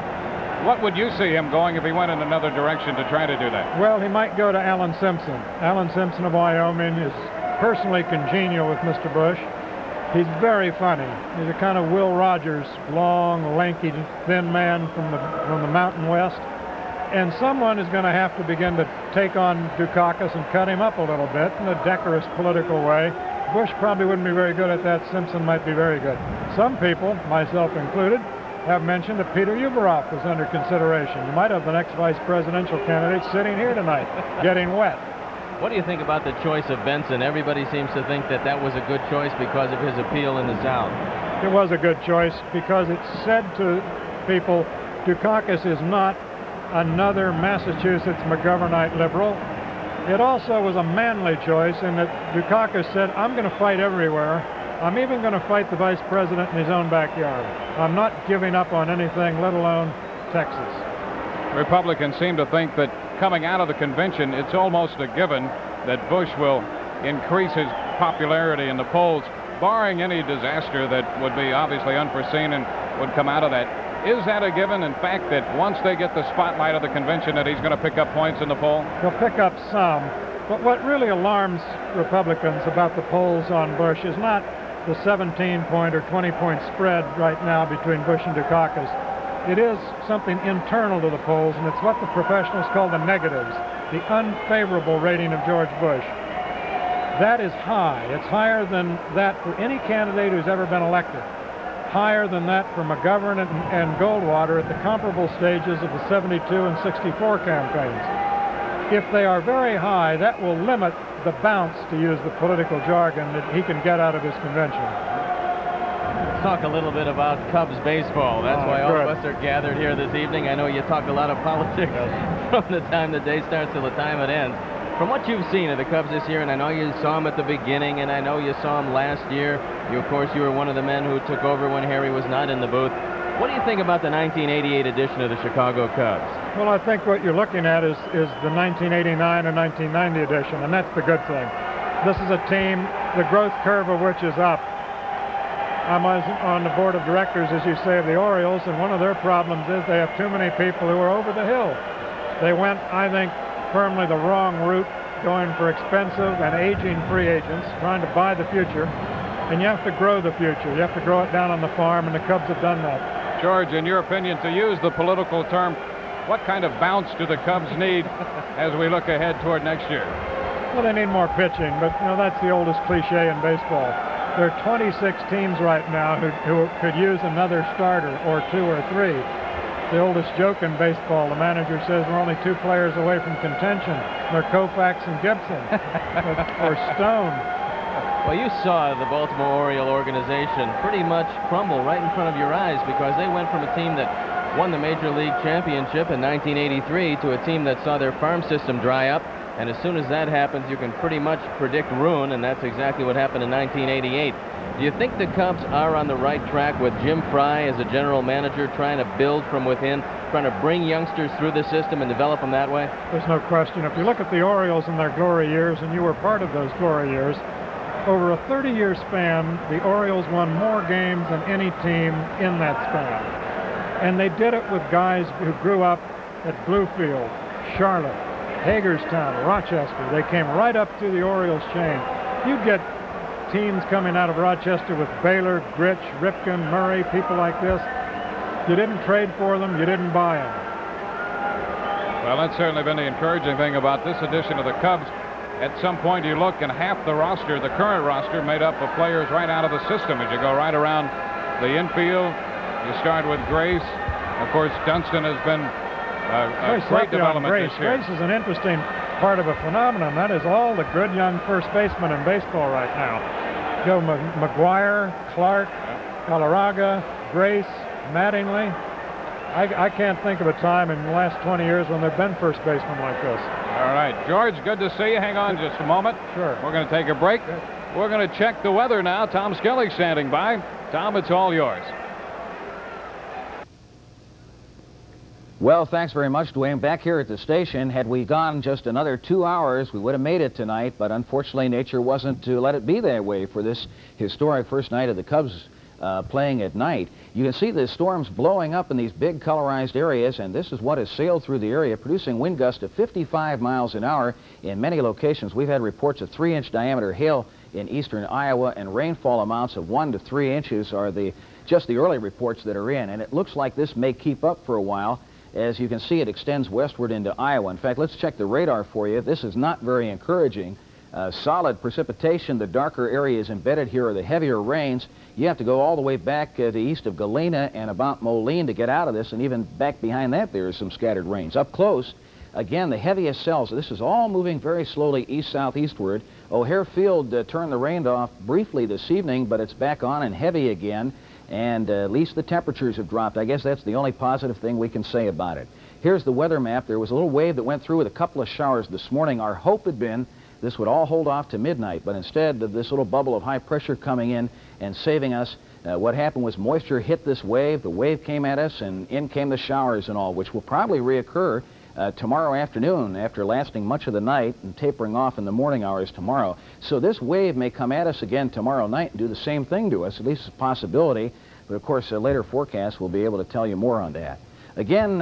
What would you see him going if he went in another direction to try to do that? Well, he might go to Alan Simpson. Alan Simpson of Wyoming is personally congenial with Mr. Bush. He's very funny. He's a kind of Will Rogers, long, lanky, thin man from the Mountain West. And someone is going to have to begin to take on Dukakis and cut him up a little bit in a decorous political way. Bush probably wouldn't be very good at that. Simpson might be very good. Some people, myself included, have mentioned that Peter Ueberroth was under consideration. You might have the next vice presidential candidate sitting here tonight, getting wet. What do you think about the choice of Benson? Everybody seems to think that was a good choice because of his appeal in the South. It was a good choice because it said to people, Dukakis is not another Massachusetts McGovernite liberal. It also was a manly choice in that Dukakis said, I'm going to fight everywhere. I'm even going to fight the vice president in his own backyard. I'm not giving up on anything, let alone Texas. Republicans seem to think that coming out of the convention, it's almost a given that Bush will increase his popularity in the polls, barring any disaster that would be obviously unforeseen and would come out of that. Is that a given, in fact, that once they get the spotlight of the convention that he's going to pick up points in the poll? He'll pick up some. But what really alarms Republicans about the polls on Bush is not the 17-point or 20-point spread right now between Bush and Dukakis. It is something internal to the polls, and it's what the professionals call the negatives, the unfavorable rating of George Bush. That is high. It's higher than that for any candidate who's ever been elected. Higher than that for McGovern and Goldwater at the comparable stages of the 72 and 64 campaigns. If they are very high, that will limit the bounce, to use the political jargon, that he can get out of his convention. Let's talk a little bit about Cubs baseball. That's why all of us are gathered here this evening. I know you talk a lot of politics from the time the day starts till the time it ends. From what you've seen of the Cubs this year, and I know you saw them at the beginning, and I know you saw them last year. Of course, you were one of the men who took over when Harry was not in the booth. What do you think about the 1988 edition of the Chicago Cubs? Well, I think what you're looking at is the 1989 and 1990 edition, and that's the good thing. This is a team, the growth curve of which is up. I'm on the board of directors, as you say, of the Orioles, and one of their problems is they have too many people who are over the hill. They went, I think, firmly the wrong route, going for expensive and aging free agents, trying to buy the future, and you have to grow the future. You have to grow it down on the farm, and the Cubs have done that. George, in your opinion, to use the political term, what kind of bounce do the Cubs need as we look ahead toward next year? Well, they need more pitching, but that's the oldest cliche in baseball. There are 26 teams right now who could use another starter, or 2 or 3. The oldest joke in baseball, the manager says we're only 2 players away from contention. They're Koufax and Gibson, or Stone. Well, you saw the Baltimore Oriole organization pretty much crumble right in front of your eyes, because they went from a team that won the Major League Championship in 1983 to a team that saw their farm system dry up. And as soon as that happens, you can pretty much predict ruin, and that's exactly what happened in 1988. Do you think the Cubs are on the right track with Jim Frey as a general manager, trying to build from within, trying to bring youngsters through the system and develop them that way? There's no question. If you look at the Orioles in their glory years, and you were part of those glory years, over a 30-year span, the Orioles won more games than any team in that span. And they did it with guys who grew up at Bluefield, Charlotte, Hagerstown, Rochester. They came right up through the Orioles chain. You get teams coming out of Rochester with Baylor, Gritch, Ripken, Murray, people like this. You didn't trade for them, you didn't buy them. Well, that's certainly been the encouraging thing about this edition of the Cubs. At some point you look, and half the roster, the current roster, made up of players right out of the system. As you go right around the infield, you start with Grace. Of course, Dunston has been a great development this year. Grace is an interesting part of a phenomenon. That is all the good young first basemen in baseball right now. Go McGuire, Clark, Galarraga, Grace, Mattingly. I can't think of a time in the last 20 years when there've been first basemen like this. All right, George, good to see you. Hang on just a moment. Sure. We're going to take a break. We're going to check the weather now. Tom Skelly's standing by. Tom, it's all yours. Well, thanks very much, Dewayne. Back here at the station, had we gone just another 2 hours, we would have made it tonight, but unfortunately nature wasn't to let it be that way for this historic first night of the Cubs playing at night. You can see the storms blowing up in these big colorized areas, and this is what has sailed through the area, producing wind gusts of 55 miles an hour in many locations. We've had reports of 3-inch diameter hail in eastern Iowa, and rainfall amounts of 1 to 3 inches are just the early reports that are in, and it looks like this may keep up for a while. As you can see, it extends westward into Iowa. In fact, let's check the radar for you. This is not very encouraging. Solid precipitation. The darker areas embedded here are the heavier rains. You have to go all the way back to east of Galena and about Moline to get out of this, and even back behind that there is some scattered rains. Up close, again, the heaviest cells. This is all moving very slowly east-southeastward. O'Hare Field turned the rain off briefly this evening, but it's back on and heavy again. And at least the temperatures have dropped. I guess that's the only positive thing we can say about it. Here's the weather map. There was a little wave that went through with a couple of showers this morning. Our hope had been this would all hold off to midnight, but instead of this little bubble of high pressure coming in and saving us, what happened was moisture hit this wave. The wave came at us, and in came the showers and all, which will probably reoccur tomorrow afternoon after lasting much of the night and tapering off in the morning hours tomorrow. So this wave may come at us again tomorrow night and do the same thing to us. At least it's a possibility. But of course, later forecasts will be able to tell you more on that. Again,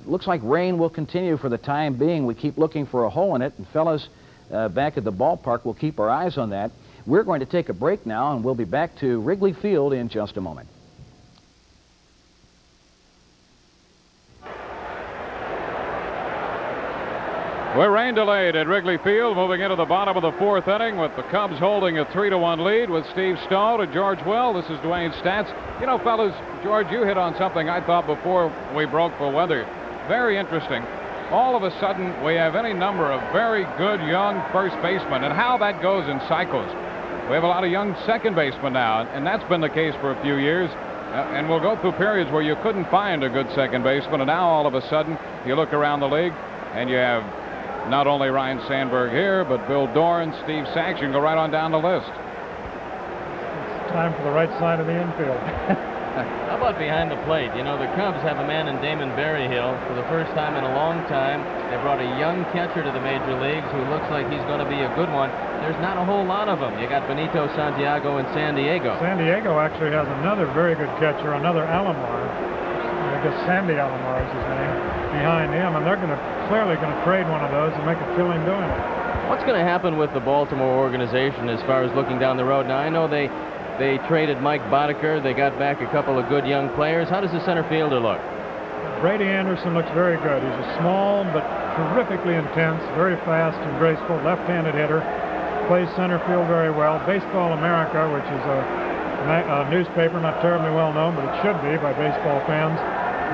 looks like rain will continue for the time being. We keep looking for a hole in it, and fellas back at the ballpark will keep our eyes on that. We're going to take a break now, and we'll be back to Wrigley Field in just a moment. We're rain delayed at Wrigley Field, moving into the bottom of the fourth inning with the Cubs holding a 3-1 lead with Steve Stahl and George Will. This is Dewayne Staats. You know, fellas, George, you hit on something I thought before we broke for weather. Very interesting. All of a sudden, we have any number of very good young first basemen, and how that goes in cycles. We have a lot of young second basemen now, and that's been the case for a few years. And we'll go through periods where you couldn't find a good second baseman, and now all of a sudden, you look around the league, and you have not only Ryan Sandberg here, but Bill Dorn, Steve Sachs. You can go right on down the list. It's time for the right side of the infield. How about behind the plate? You know, the Cubs have a man in Damon Berryhill for the first time in a long time. They brought a young catcher to the major leagues who looks like he's going to be a good one. There's not a whole lot of them. You got Benito Santiago in San Diego. San Diego actually has another very good catcher, another Alomar. I guess Sandy Alomar is his name, behind him, and they're clearly going to trade one of those and make a killing doing it. What's going to happen with the Baltimore organization as far as looking down the road? Now, I know they traded Mike Boddicker. They got back a couple of good young players. How does the center fielder look? Brady Anderson looks very good. He's a small but terrifically intense, very fast and graceful left-handed hitter. Plays center field very well. Baseball America, which is a newspaper not terribly well known, but it should be by baseball fans,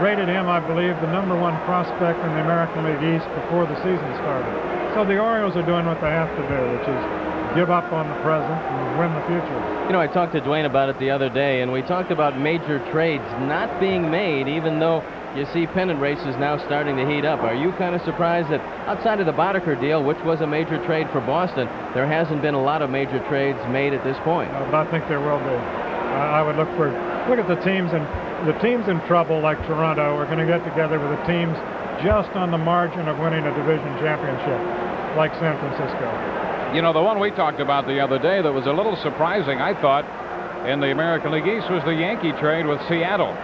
rated him, I believe, the #1 prospect in the American League East before the season started. So the Orioles are doing what they have to do, which is give up on the present and win the future. You know, I talked to Dewayne about it the other day, and we talked about major trades not being made, even though you see pennant races now starting to heat up. Are you kind of surprised that outside of the Boddicker deal, which was a major trade for Boston, there hasn't been a lot of major trades made at this point? But I think there will be. I would look at the teams in trouble like Toronto are going to get together with the teams just on the margin of winning a division championship, like San Francisco. You know, the one we talked about the other day that was a little surprising, I thought, in the American League East was the Yankee trade with Seattle.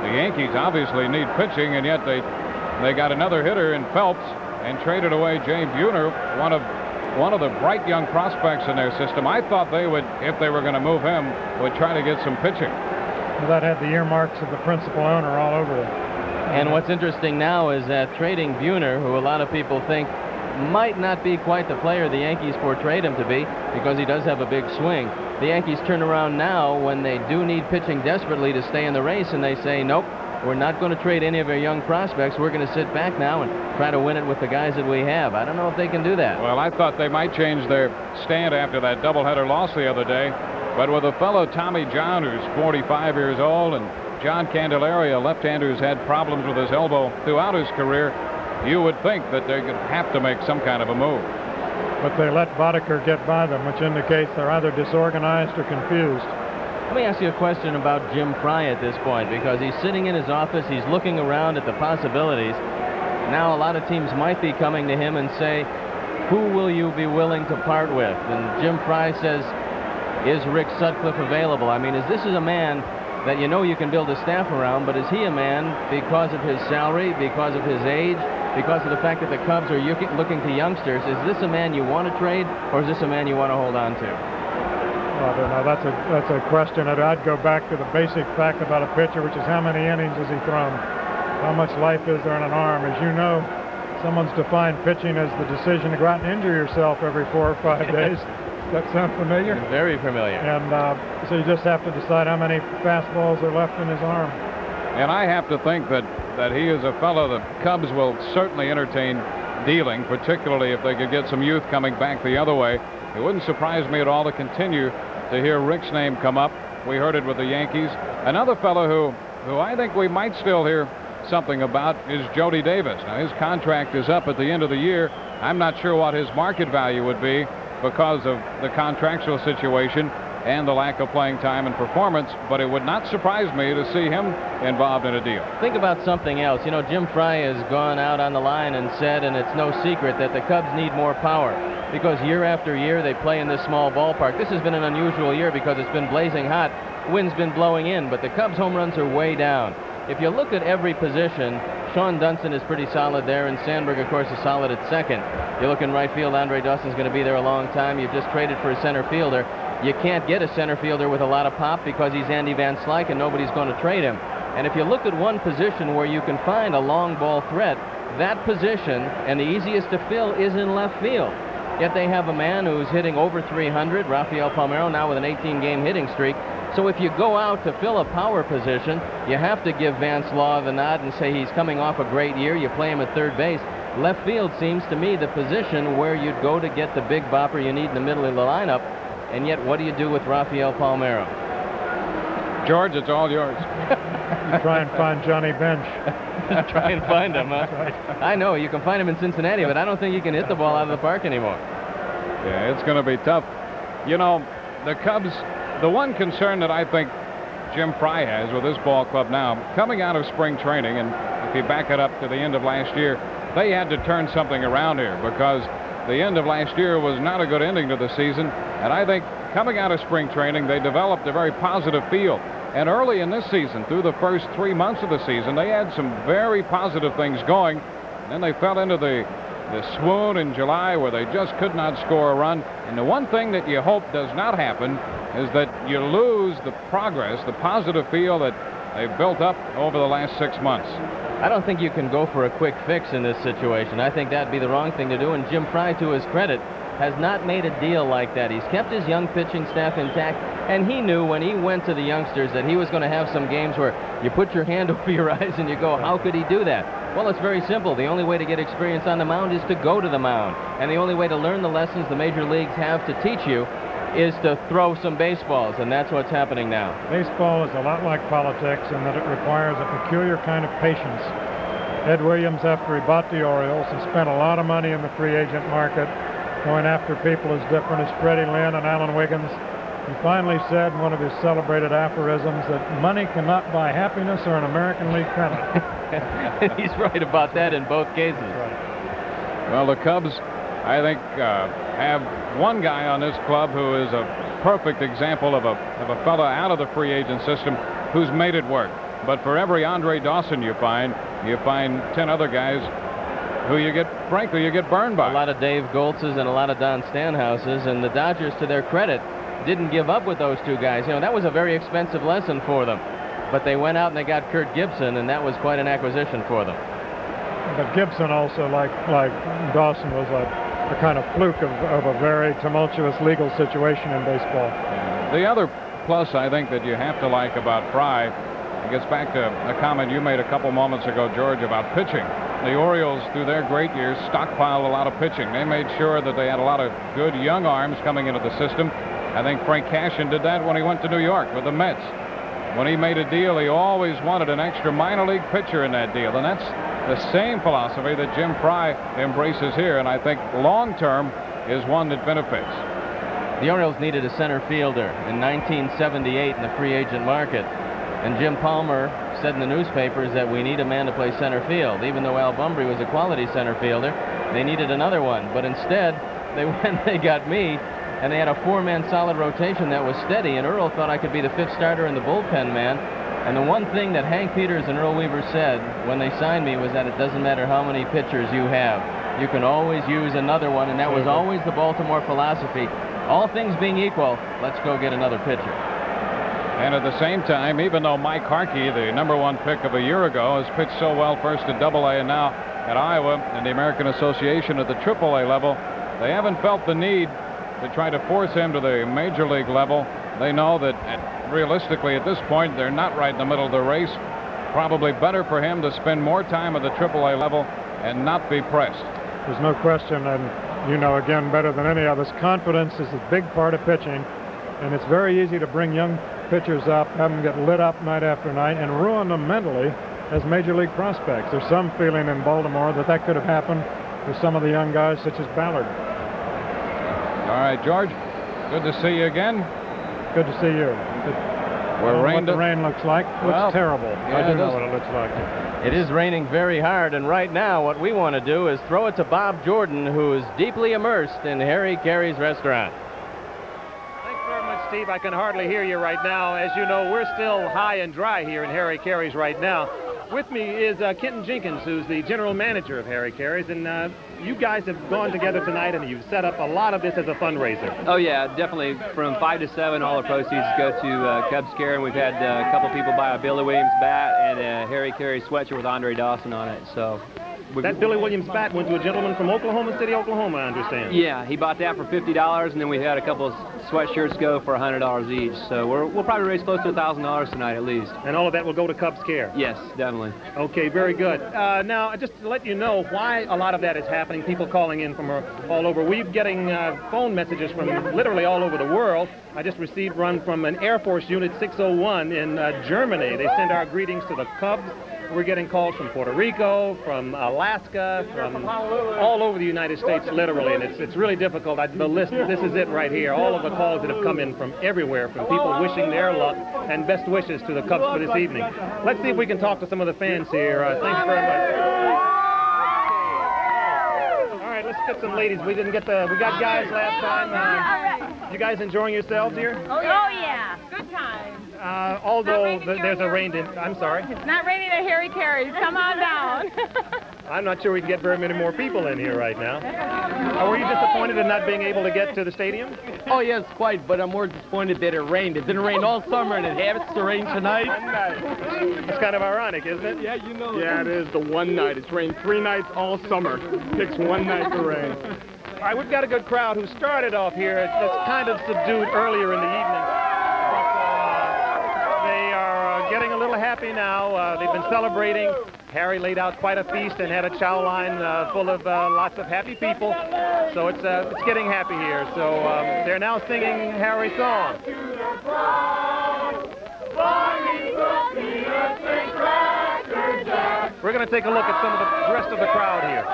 The Yankees obviously need pitching, and yet they got another hitter in Phelps and traded away Jay Buhner, one of the bright young prospects in their system. I thought they would, if they were going to move him, would try to get some pitching. Well, that had the earmarks of the principal owner all over it. And what's interesting now is that trading Buhner, who a lot of people think might not be quite the player the Yankees portrayed him to be, because he does have a big swing. The Yankees turn around now when they do need pitching desperately to stay in the race, and they say, nope, we're not going to trade any of our young prospects. We're going to sit back now and try to win it with the guys that we have. I don't know if they can do that. Well, I thought they might change their stand after that doubleheader loss the other day, but with a fellow Tommy John who's 45 years old and John Candelaria, a left-hander who's had problems with his elbow throughout his career, you would think that they're going to have to make some kind of a move. But they let Boddicker get by them, which indicates they're either disorganized or confused. Let me ask you a question about Jim Frey at this point, because he's sitting in his office, he's looking around at the possibilities. Now a lot of teams might be coming to him and say, who will you be willing to part with? And Jim Frey says, is Rick Sutcliffe available? I mean, is this a man that you know you can build a staff around, but is he a man, because of his salary, because of his age, because of the fact that the Cubs are looking to youngsters, is this a man you want to trade, or is this a man you want to hold on to? I don't know. That's a question that I'd go back to the basic fact about a pitcher, which is how many innings has he thrown? How much life is there in an arm? As you know, someone's defined pitching as the decision to go out and injure yourself every 4 or 5 days. Does that sound familiar? Very familiar. And so you just have to decide how many fastballs are left in his arm. And I have to think that he is a fellow the Cubs will certainly entertain dealing, particularly if they could get some youth coming back the other way. It wouldn't surprise me at all to continue to hear Rick's name come up. We heard it with the Yankees. Another fellow who I think we might still hear something about is Jody Davis. Now, his contract is up at the end of the year. I'm not sure what his market value would be because of the contractual situation and the lack of playing time and performance, but it would not surprise me to see him involved in a deal. Think about something else. You know, Jim Frey has gone out on the line and said, and it's no secret, that the Cubs need more power because year after year they play in this small ballpark. This has been an unusual year because it's been blazing hot. Wind's been blowing in, but the Cubs' home runs are way down. If you look at every position, Sean Dunston is pretty solid there, and Sandberg, of course, is solid at second. You look in right field, Andre Dawson's going to be there a long time. You've just traded for a center fielder. You can't get a center fielder with a lot of pop because he's Andy Van Slyke and nobody's going to trade him. And if you look at one position where you can find a long ball threat, that position, and the easiest to fill, is in left field. Yet they have a man who's hitting over 300, Rafael Palmeiro, now with an 18-game hitting streak. So if you go out to fill a power position, you have to give Vance Law the nod and say he's coming off a great year. You play him at third base. Left field seems to me the position where you'd go to get the big bopper you need in the middle of the lineup. And yet, what do you do with Rafael Palmeiro? George, it's all yours. You try and find Johnny Bench. Try and find him, huh? Right. I know, you can find him in Cincinnati, but I don't think you can hit the ball out of the park anymore. Yeah, it's going to be tough. You know, the Cubs, the one concern that I think Jim Frey has with this ball club now, coming out of spring training, and if you back it up to the end of last year, they had to turn something around here because the end of last year was not a good ending to the season, and I think coming out of spring training, they developed a very positive feel. And early in this season, through the first 3 months of the season, they had some very positive things going. Then they fell into the swoon in July where they just could not score a run. And the one thing that you hope does not happen is that you lose the progress, the positive feel that they've built up over the last 6 months. I don't think you can go for a quick fix in this situation. I think that'd be the wrong thing to do, and Jim Frey, to his credit, has not made a deal like that. He's kept his young pitching staff intact, and he knew when he went to the youngsters that he was going to have some games where you put your hand over your eyes and you go, how could he do that? Well, it's very simple. The only way to get experience on the mound is to go to the mound, and the only way to learn the lessons the major leagues have to teach you is to throw some baseballs, and that's what's happening now. Baseball is a lot like politics in that it requires a peculiar kind of patience. Ed Williams, after he bought the Orioles, and spent a lot of money in the free agent market, going after people as different as Freddie Lynn and Alan Wiggins, he finally said in one of his celebrated aphorisms that money cannot buy happiness or an American League pennant. And he's right about that in both cases. Right. Well, the Cubs, I think, have one guy on this club who is a perfect example of a fella out of the free agent system who's made it work. But for every Andre Dawson you find 10 other guys who you get burned by. A lot of Dave Goltzes and a lot of Don Stanhouses, and the Dodgers, to their credit, didn't give up with those two guys. You know, that was a very expensive lesson for them. But they went out and they got Kurt Gibson, and that was quite an acquisition for them. But Gibson also, like Dawson, was a kind of fluke of a very tumultuous legal situation in baseball. The other plus I think that you have to like about Frey, it gets back to a comment you made a couple moments ago, George, about pitching. The Orioles, through their great years, stockpiled a lot of pitching. They made sure that they had a lot of good young arms coming into the system. I think Frank Cashin did that when he went to New York with the Mets. when he made a deal, he always wanted an extra minor league pitcher in that deal. And that's the same philosophy that Jim Frey embraces here, and I think long-term is one that benefits. The Orioles needed a center fielder in 1978 in the free agent market. And Jim Palmer said in the newspapers that we need a man to play center field. Even though Al Bumbry was a quality center fielder, they needed another one. But instead, they went and they got me, and they had a 4-man solid rotation that was steady. And Earl thought I could be the 5th starter and the bullpen man. And the one thing that Hank Peters and Earl Weaver said when they signed me was that it doesn't matter how many pitchers you have. You can always use another one, and that was always the Baltimore philosophy. All things being equal, let's go get another pitcher. And at the same time, even though Mike Harkey, the #1 pick of a year ago, has pitched so well first at AA and now at Iowa and the American Association at the AAA level, they haven't felt the need to try to force him to the major league level. They know that realistically at this point they're not right in the middle of the race. Probably better for him to spend more time at the AAA level and not be pressed. There's no question, and you know again better than any of us, confidence is a big part of pitching, and it's very easy to bring young pitchers up, have them get lit up night after night, and ruin them mentally as major league prospects. There's some feeling in Baltimore that that could have happened with some of the young guys such as Ballard. All right, George, good to see you again. Good to see you. What the rain looks like. Looks terrible. Yeah, I do know what it looks like. It is raining very hard, and right now what we want to do is throw it to Bob Jordan, who is deeply immersed in Harry Caray's restaurant. Thanks very much, Steve. I can hardly hear you right now. As you know, we're still high and dry here in Harry Caray's right now. With me is Kenton Jenkins, who's the general manager of Harry Caray's, and you guys have gone together tonight and you've set up a lot of this as a fundraiser. Oh yeah, definitely. From 5 to 7, all the proceeds go to Cubs Care, and we've had a couple people buy a Billy Williams bat and a Harry Caray sweatshirt with Andre Dawson on it. So that Billy Williams bat went to a gentleman from Oklahoma City, Oklahoma, I understand. Yeah, he bought that for $50, and then we had a couple of sweatshirts go for $100 each. So we'll probably raise close to $1,000 tonight at least. And all of that will go to Cubs Care? Yes, definitely. Okay, very good. Now, just to let you know why a lot of that is happening, people calling in from all over. We're getting phone messages from literally all over the world. I just received one from an Air Force Unit 601 in Germany. They send our greetings to the Cubs. We're getting calls from Puerto Rico, from Alaska, from all over the United States, literally, and it's really difficult. The list, this is it right here. All of the calls that have come in from everywhere, from people wishing their luck and best wishes to the Cubs for this evening. Let's see if we can talk to some of the fans here. Thanks very much. All right, let's get some ladies. We got guys last time. You guys enjoying yourselves here? Oh yeah, good time. Although there's a rain, I'm sorry. It's not raining at Harry Caray's. Come on down. I'm not sure we can get very many more people in here right now. Were you disappointed in not being able to get to the stadium? Oh, yes, quite, but I'm more disappointed that it rained. It didn't rain all summer, and it happens to rain tonight. It's kind of ironic, isn't it? Yeah, you know. Yeah, it is the one night. It's rained 3 nights all summer. Picks one night to rain. All right, we've got a good crowd who started off here. It's kind of subdued earlier in the evening. They are getting a little happy now. They've been celebrating. Harry laid out quite a feast and had a chow line full of lots of happy people. So it's getting happy here. So they're now singing Harry's song. We're going to take a look at some of the rest of the crowd here.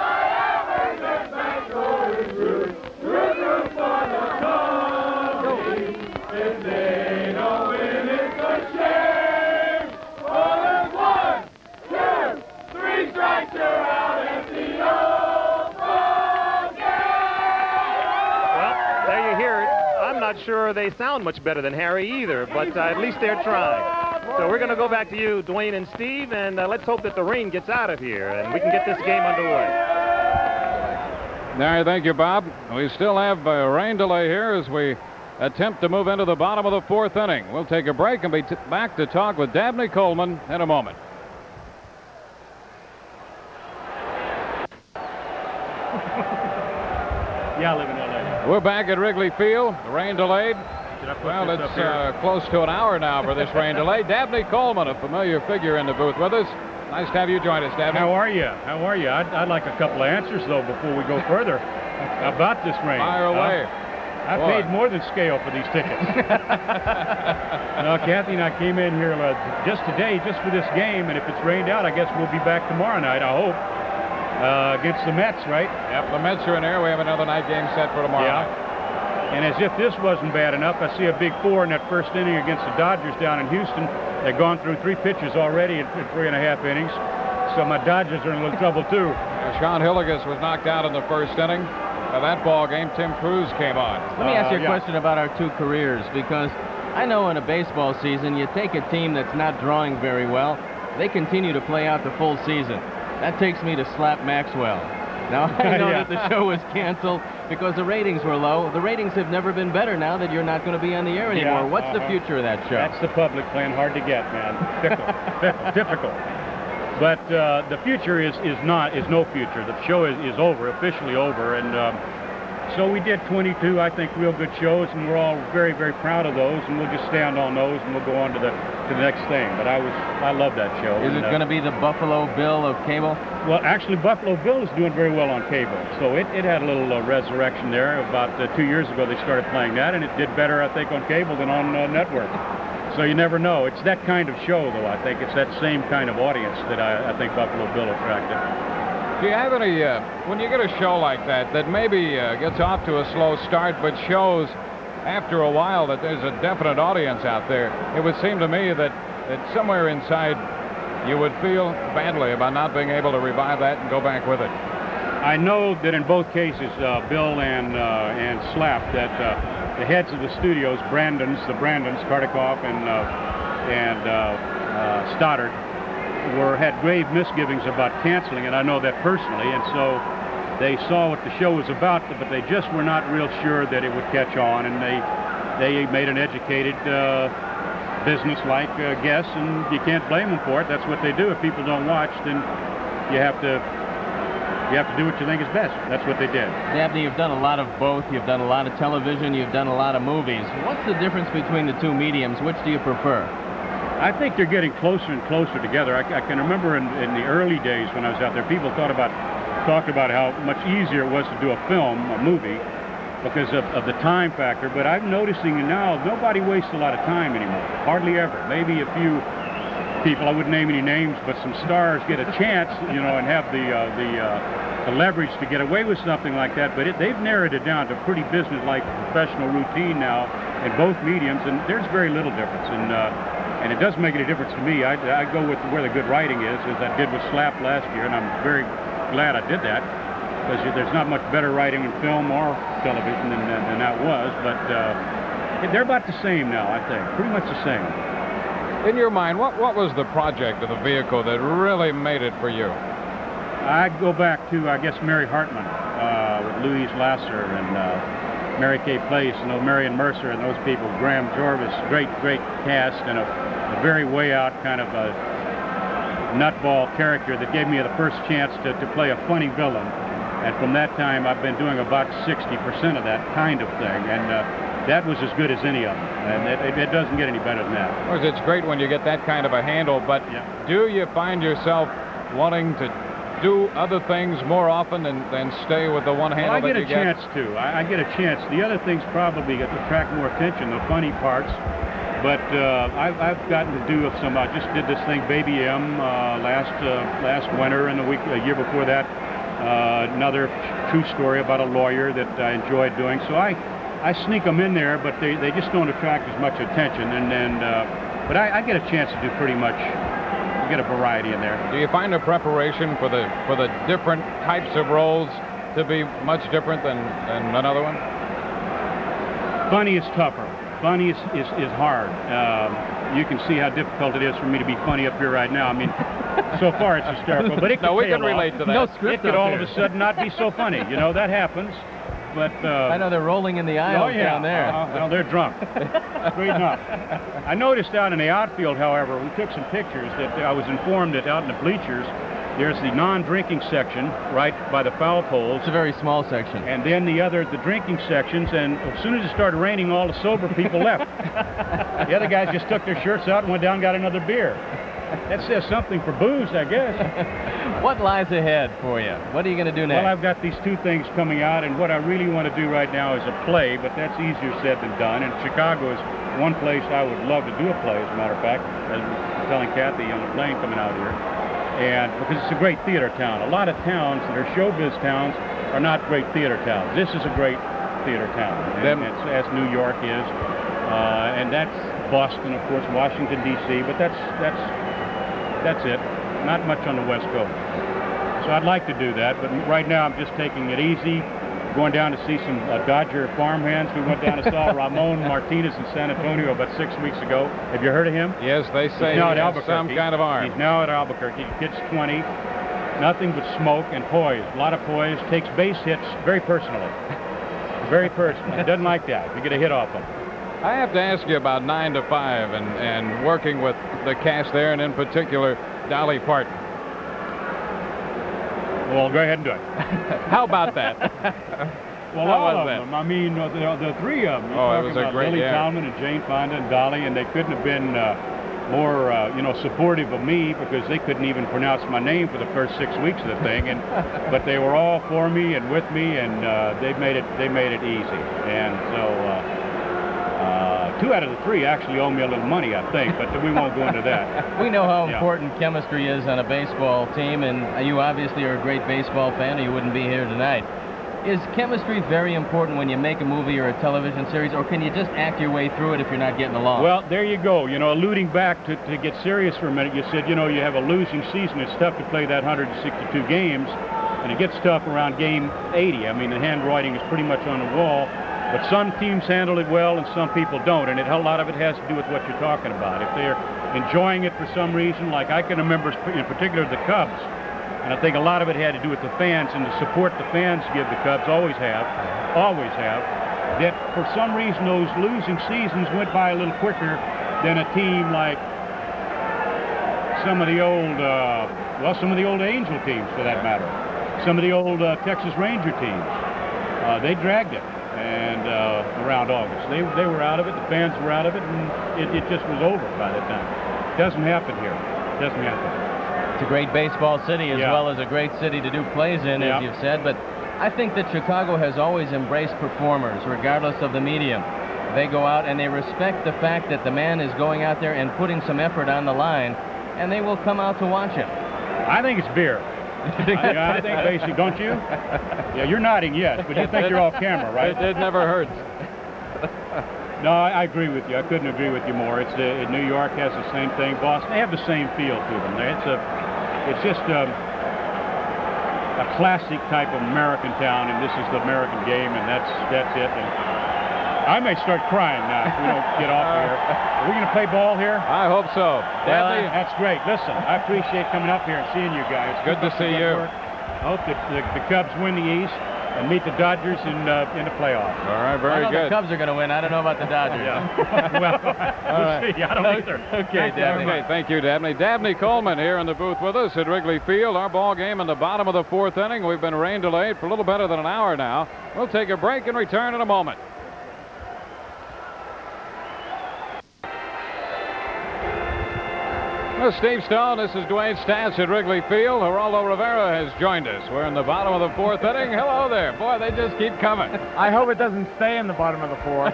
Not sure they sound much better than Harry either, but at least they're trying. So we're going to go back to you, Dewayne and Steve, and let's hope that the rain gets out of here and we can get this game underway. All right, thank you, Bob. We still have a rain delay here as we attempt to move into the bottom of the 4th inning. We'll take a break and be back to talk with Dabney Coleman in a moment. Yeah, I live in L.A. We're back at Wrigley Field. The rain delayed. Well, it's close to an hour now for this rain delay. Dabney Coleman, a familiar figure in the booth with us. Nice to have you join us, Dabney. How are you? How are you? I'd like a couple of answers, though, before we go further about this rain. Fire away. I paid more than scale for these tickets. No, Kathy and I came in here just today, just for this game, and if it's rained out, I guess we'll be back tomorrow night, I hope, against the Mets, right? Yep, the Mets are in there. We have another night game set for tomorrow night. And as if this wasn't bad enough, I see a big 4 in that first inning against the Dodgers down in Houston. They've gone through 3 pitches already in 3.5 innings, so my Dodgers are in a little trouble, too. Sean Hilligus was knocked out in the first inning. Of that ball game, Tim Cruz came on. Let me ask you a question about our 2 careers, because I know in a baseball season, you take a team that's not drawing very well, they continue to play out the full season. That takes me to Slap Maxwell. Now, I know that the show was canceled because the ratings were low. The ratings have never been better now that you're not going to be on the air anymore. What's the future of that show? That's the public playing hard to get, man. Fickle, difficult. But the future is no future. The show is over, officially over, and so we did 22, I think, real good shows, and we're all very, very proud of those, and we'll just stand on those, and we'll go on to the next thing. But I love that show. Is it going to be the Buffalo Bill of cable? Well, actually, Buffalo Bill is doing very well on cable, so it had a little resurrection there. About 2 years ago, they started playing that, and it did better, I think, on cable than on network. So you never know. It's that kind of show, though. I think it's that same kind of audience that I think Buffalo Bill attracted. Do you have any, when you get a show like that maybe gets off to a slow start, but shows after a while that there's a definite audience out there, it would seem to me that somewhere inside you would feel badly about not being able to revive that and go back with it. I know that in both cases, Bill and Slap, that the heads of the studios, the Brandons, Kardikoff and Stoddard, had grave misgivings about canceling, and I know that personally, and so they saw what the show was about, but they just were not real sure that it would catch on, and they made an educated, business-like guess, and you can't blame them for it. That's what they do. If people don't watch, then you have to do what you think is best. That's what they did. Dabney, you've done a lot of both. You've done a lot of television. You've done a lot of movies. What's the difference between the 2 mediums? Which do you prefer? I think they're getting closer and closer together. I can remember in the early days when I was out there, people talked about how much easier it was to do a movie, because of the time factor. But I'm noticing now nobody wastes a lot of time anymore. Hardly ever. Maybe a few people, I wouldn't name any names, but some stars get a chance, and have the leverage to get away with something like that. But they've narrowed it down to pretty business-like professional routine now in both mediums, and there's very little difference. And it doesn't make any difference to me. I go with where the good writing is, as I did with Slap last year, and I'm very glad I did that, because there's not much better writing in film or television than that was. But they're about the same now, I think. Pretty much the same. In your mind, what was the project of the vehicle that really made it for you? I go back to, I guess, Mary Hartman with Louise Lasser and Mary Kay Place, Marion Mercer and those people, Graham Jarvis, great cast, and a very way out kind of a nutball character that gave me the first chance to play a funny villain. And from that time, I've been doing about 60% of that kind of thing, and that was as good as any of them. And it doesn't get any better than that. Of course, it's great when you get that kind of a handle, but do you find yourself wanting to do other things more often than stay with the one handle that you get? I get a chance to. I get a chance. The other things probably attract more attention, the funny parts. But I've gotten to do some. I just did this thing, Baby M, last winter, and a year before that, another true story about a lawyer that I enjoyed doing. So I sneak them in there, but they just don't attract as much attention. But I get a chance to do pretty much. You get a variety in there. Do you find the preparation for the different types of roles to be much different than another one? Funny is tougher. Funny is hard. You can see how difficult it is for me to be funny up here right now. I mean, so far it's hysterical, but it could we can relate to that. No script. It could all of a sudden not be so funny. That happens. But I know they're rolling in the aisles down there. Well, they're drunk. Straight enough. I noticed out in the outfield, however, we took some pictures that I was informed that out in the bleachers, there's the non-drinking section right by the foul poles. It's a very small section. And then the drinking sections, and as soon as it started raining, all the sober people left. The other guys just took their shirts out and went down and got another beer. That says something for booze, I guess. What lies ahead for you? What are you going to do next? Well, I've got these 2 things coming out, and what I really want to do right now is a play, but that's easier said than done. And Chicago is one place I would love to do a play, as a matter of fact. I was telling Kathy on the plane coming out here. And because it's a great theater town. A lot of towns that are showbiz towns are not great theater towns. This is a great theater town, and it's, as New York is. And that's Boston, of course, Washington, D.C., but that's it. Not much on the West Coast. So I'd like to do that, but right now I'm just taking it easy, going down to see some Dodger farmhands. We went down and saw Ramon Martinez in San Antonio about 6 weeks ago. Have you heard of him? Yes, they say he's now he at has Albuquerque. some kind of arm. He's now at Albuquerque. He hits 20. Nothing but smoke and poise. A lot of poise. Takes base hits very personally. Very personally. He doesn't like that. You get a hit off him. I have to ask you about 9 to 5 and working with the cast there, and in particular, Dolly Parton. Well, go ahead and do it. How about that? Well, all of them. I mean, the 3 of them. You're it was a great Lily Tomlin and Jane Fonda and Dolly, and they couldn't have been more, supportive of me because they couldn't even pronounce my name for the first 6 weeks of the thing. But they were all for me and with me, and they made it easy. And so. 2 out of the 3 actually owe me a little money, I think, but we won't go into that. We know how important chemistry is on a baseball team, and you obviously are a great baseball fan, or you wouldn't be here tonight. Is chemistry very important when you make a movie or a television series, or can you just act your way through it if you're not getting along? Well, there you go. Alluding back to get serious for a minute, you said, you have a losing season. It's tough to play that 162 games, and it gets tough around game 80. I mean, the handwriting is pretty much on the wall. But some teams handle it well and some people don't, and a lot of it has to do with what you're talking about. If they're enjoying it for some reason, like I can remember in particular the Cubs, and I think a lot of it had to do with the fans and the support the fans give the Cubs, always have, that for some reason those losing seasons went by a little quicker than a team like some of the old Angel teams, for that matter, some of the old Texas Ranger teams. They dragged it. And around August. They were out of it, the fans were out of it, and it just was over by that time. It doesn't happen here. It doesn't happen. It's a great baseball city as well as a great city to do plays in, as you've said, but I think that Chicago has always embraced performers, regardless of the medium. They go out and they respect the fact that the man is going out there and putting some effort on the line, and they will come out to watch him. I think it's beer. I think basically, don't you? Yeah, you're nodding yes, but you think you're off camera, right? It never hurts. No, I agree with you. I couldn't agree with you more. It's New York has the same thing. Boston, they have the same feel to them. It's just a classic type of American town, and this is the American game, and that's it. And I may start crying now if we don't get off here. Are we going to play ball here? I hope so. Well, that's great. Listen, I appreciate coming up here and seeing you guys. Good to see you. I hope that the Cubs win the East and meet the Dodgers in the playoffs. All right, very good. The Cubs are going to win. I don't know about the Dodgers. Well, we'll see. I don't either. Okay, Dabney. Okay, thank you, Dabney. Dabney Coleman here in the booth with us at Wrigley Field. Our ball game in the bottom of the 4th inning. We've been rain delayed for a little better than an hour now. We'll take a break and return in a moment. Well, Steve Stone, this is Dewayne Staats at Wrigley Field. Geraldo Rivera has joined us. We're in the bottom of the 4th inning. Hello there. Boy, they just keep coming. I hope it doesn't stay in the bottom of the 4th.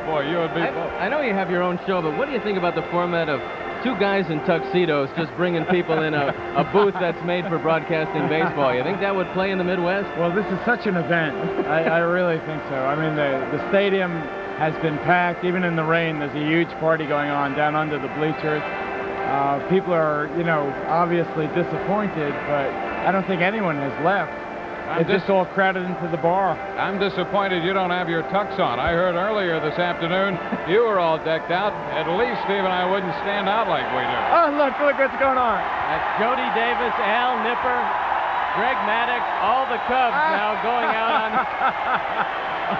Boy, you and me both. I know you have your own show, but what do you think about the format of 2 guys in tuxedos just bringing people in a booth that's made for broadcasting baseball? You think that would play in the Midwest? Well, this is such an event. I really think so. I mean, the stadium has been packed. Even in the rain, there's a huge party going on down under the bleachers. People are, obviously disappointed, but I don't think anyone has left. It's just all crowded into the bar. I'm disappointed you don't have your tux on. I heard earlier this afternoon you were all decked out. At least Steve and I wouldn't stand out like we do. Oh, look what's going on. That's Jody Davis, Al Nipper, Greg Maddox, all the Cubs now going out on...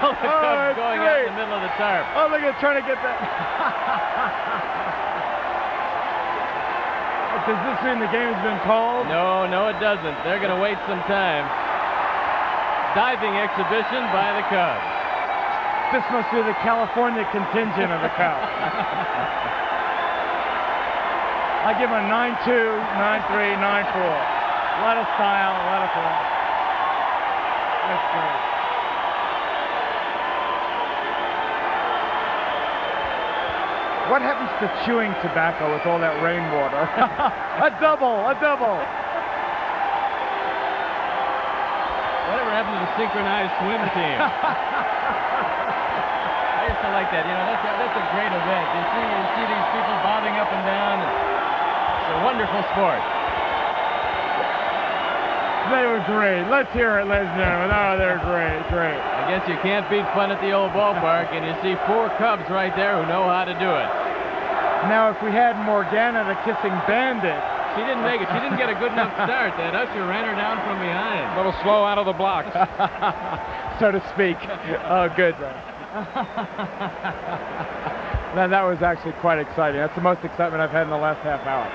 all the Cubs going out in the middle of the tarp. Oh, look at trying to get that. Does this mean the game's been called? No, it doesn't. They're going to wait some time. Diving exhibition by the Cubs. This must be the California contingent of the Cubs. I give him a 9-2, 9-3, 9-4. A lot of style, a lot of fun. That's great. What happens to chewing tobacco with all that rainwater? A double, a double. Whatever happened to the synchronized swim team? I used to like that. You know, that's a great event. You see these people bobbing up and down. It's a wonderful sport. They were great. Let's hear it, ladies and gentlemen. Oh, they're great, great. I guess you can't beat fun at the old ballpark, and you see 4 Cubs right there who know how to do it. Now, if we had Morgana the kissing bandit. She didn't make it. She didn't get a good enough start. That usher ran her down from behind. A little slow out of the blocks. So to speak. Oh, good. That was actually quite exciting. That's the most excitement I've had in the last half hour.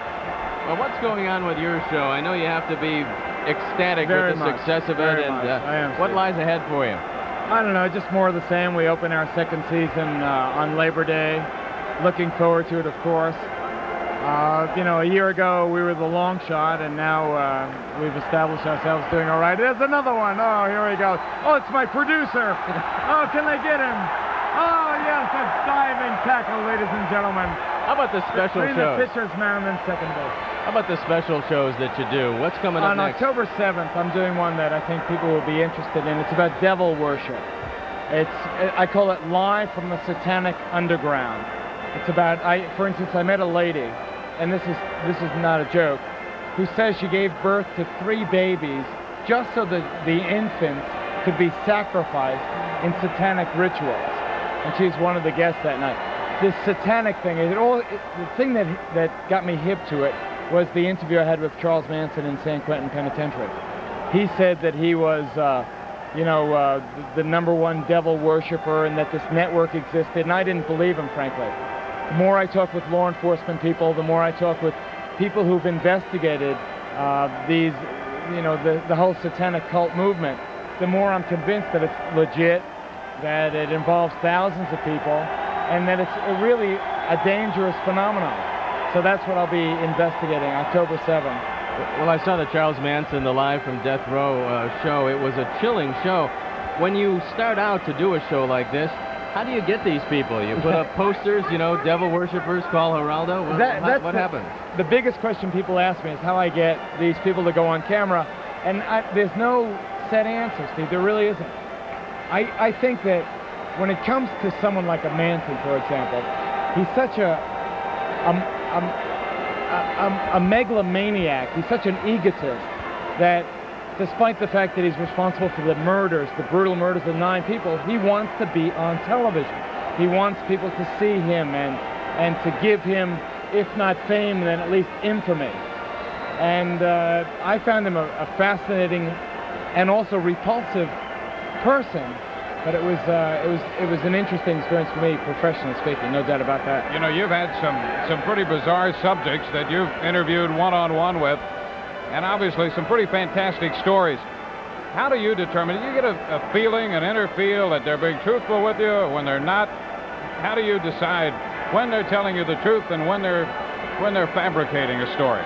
Well, what's going on with your show? I know you have to be ecstatic Very with the much, success of it. very And much. I am, what Steve. lies ahead for you? I don't know, just more of the same. We open our second season on Labor Day. Looking forward to it, of course. You know, a year ago we were the long shot, and now we've established ourselves doing all right. There's another one. Oh, here we go. Oh, it's my producer. Oh, can they get him? Oh, yes, a diving tackle, ladies and gentlemen. How about the special Between shows? the pitcher's mound and second base. How about the special shows that you do? What's coming up On next? October 7th, I'm doing one that I think people will be interested in. It's about devil worship. I call it Live from the Satanic Underground. It's about, for instance, I met a lady, and this is not a joke, who says she gave birth to 3 babies just so that the infants could be sacrificed in satanic rituals. And she's one of the guests that night. This satanic thing, the thing that got me hip to it was the interview I had with Charles Manson in San Quentin Penitentiary. He said that he was, the #1 devil worshiper, and that this network existed, and I didn't believe him, frankly. The more I talk with law enforcement people, the more I talk with people who've investigated the whole satanic cult movement, the more I'm convinced that it's legit, that it involves thousands of people, and that it's really a dangerous phenomenon. So that's what I'll be investigating, October 7th. Well, I saw the Charles Manson, the Live from Death Row show. It was a chilling show. When you start out to do a show like this, how do you get these people? You put up posters, devil worshippers, call Geraldo? What happened? The biggest question people ask me is how I get these people to go on camera, and there's no set answer, Steve. There really isn't. I think that when it comes to someone like a Manson, for example, he's such a megalomaniac. He's such an egotist that despite the fact that he's responsible for the murders, the brutal murders of 9 people, he wants to be on television. He wants people to see him and to give him, if not fame, then at least infamy. And I found him a fascinating and also repulsive person, but it was an interesting experience for me, professionally speaking, no doubt about that. You know, you've had some pretty bizarre subjects that you've interviewed one-on-one with, and obviously some pretty fantastic stories. How do you determine? Do you get a feeling, an inner feel that they're being truthful with you, or when they're not? How do you decide when they're telling you the truth and when they're fabricating a story?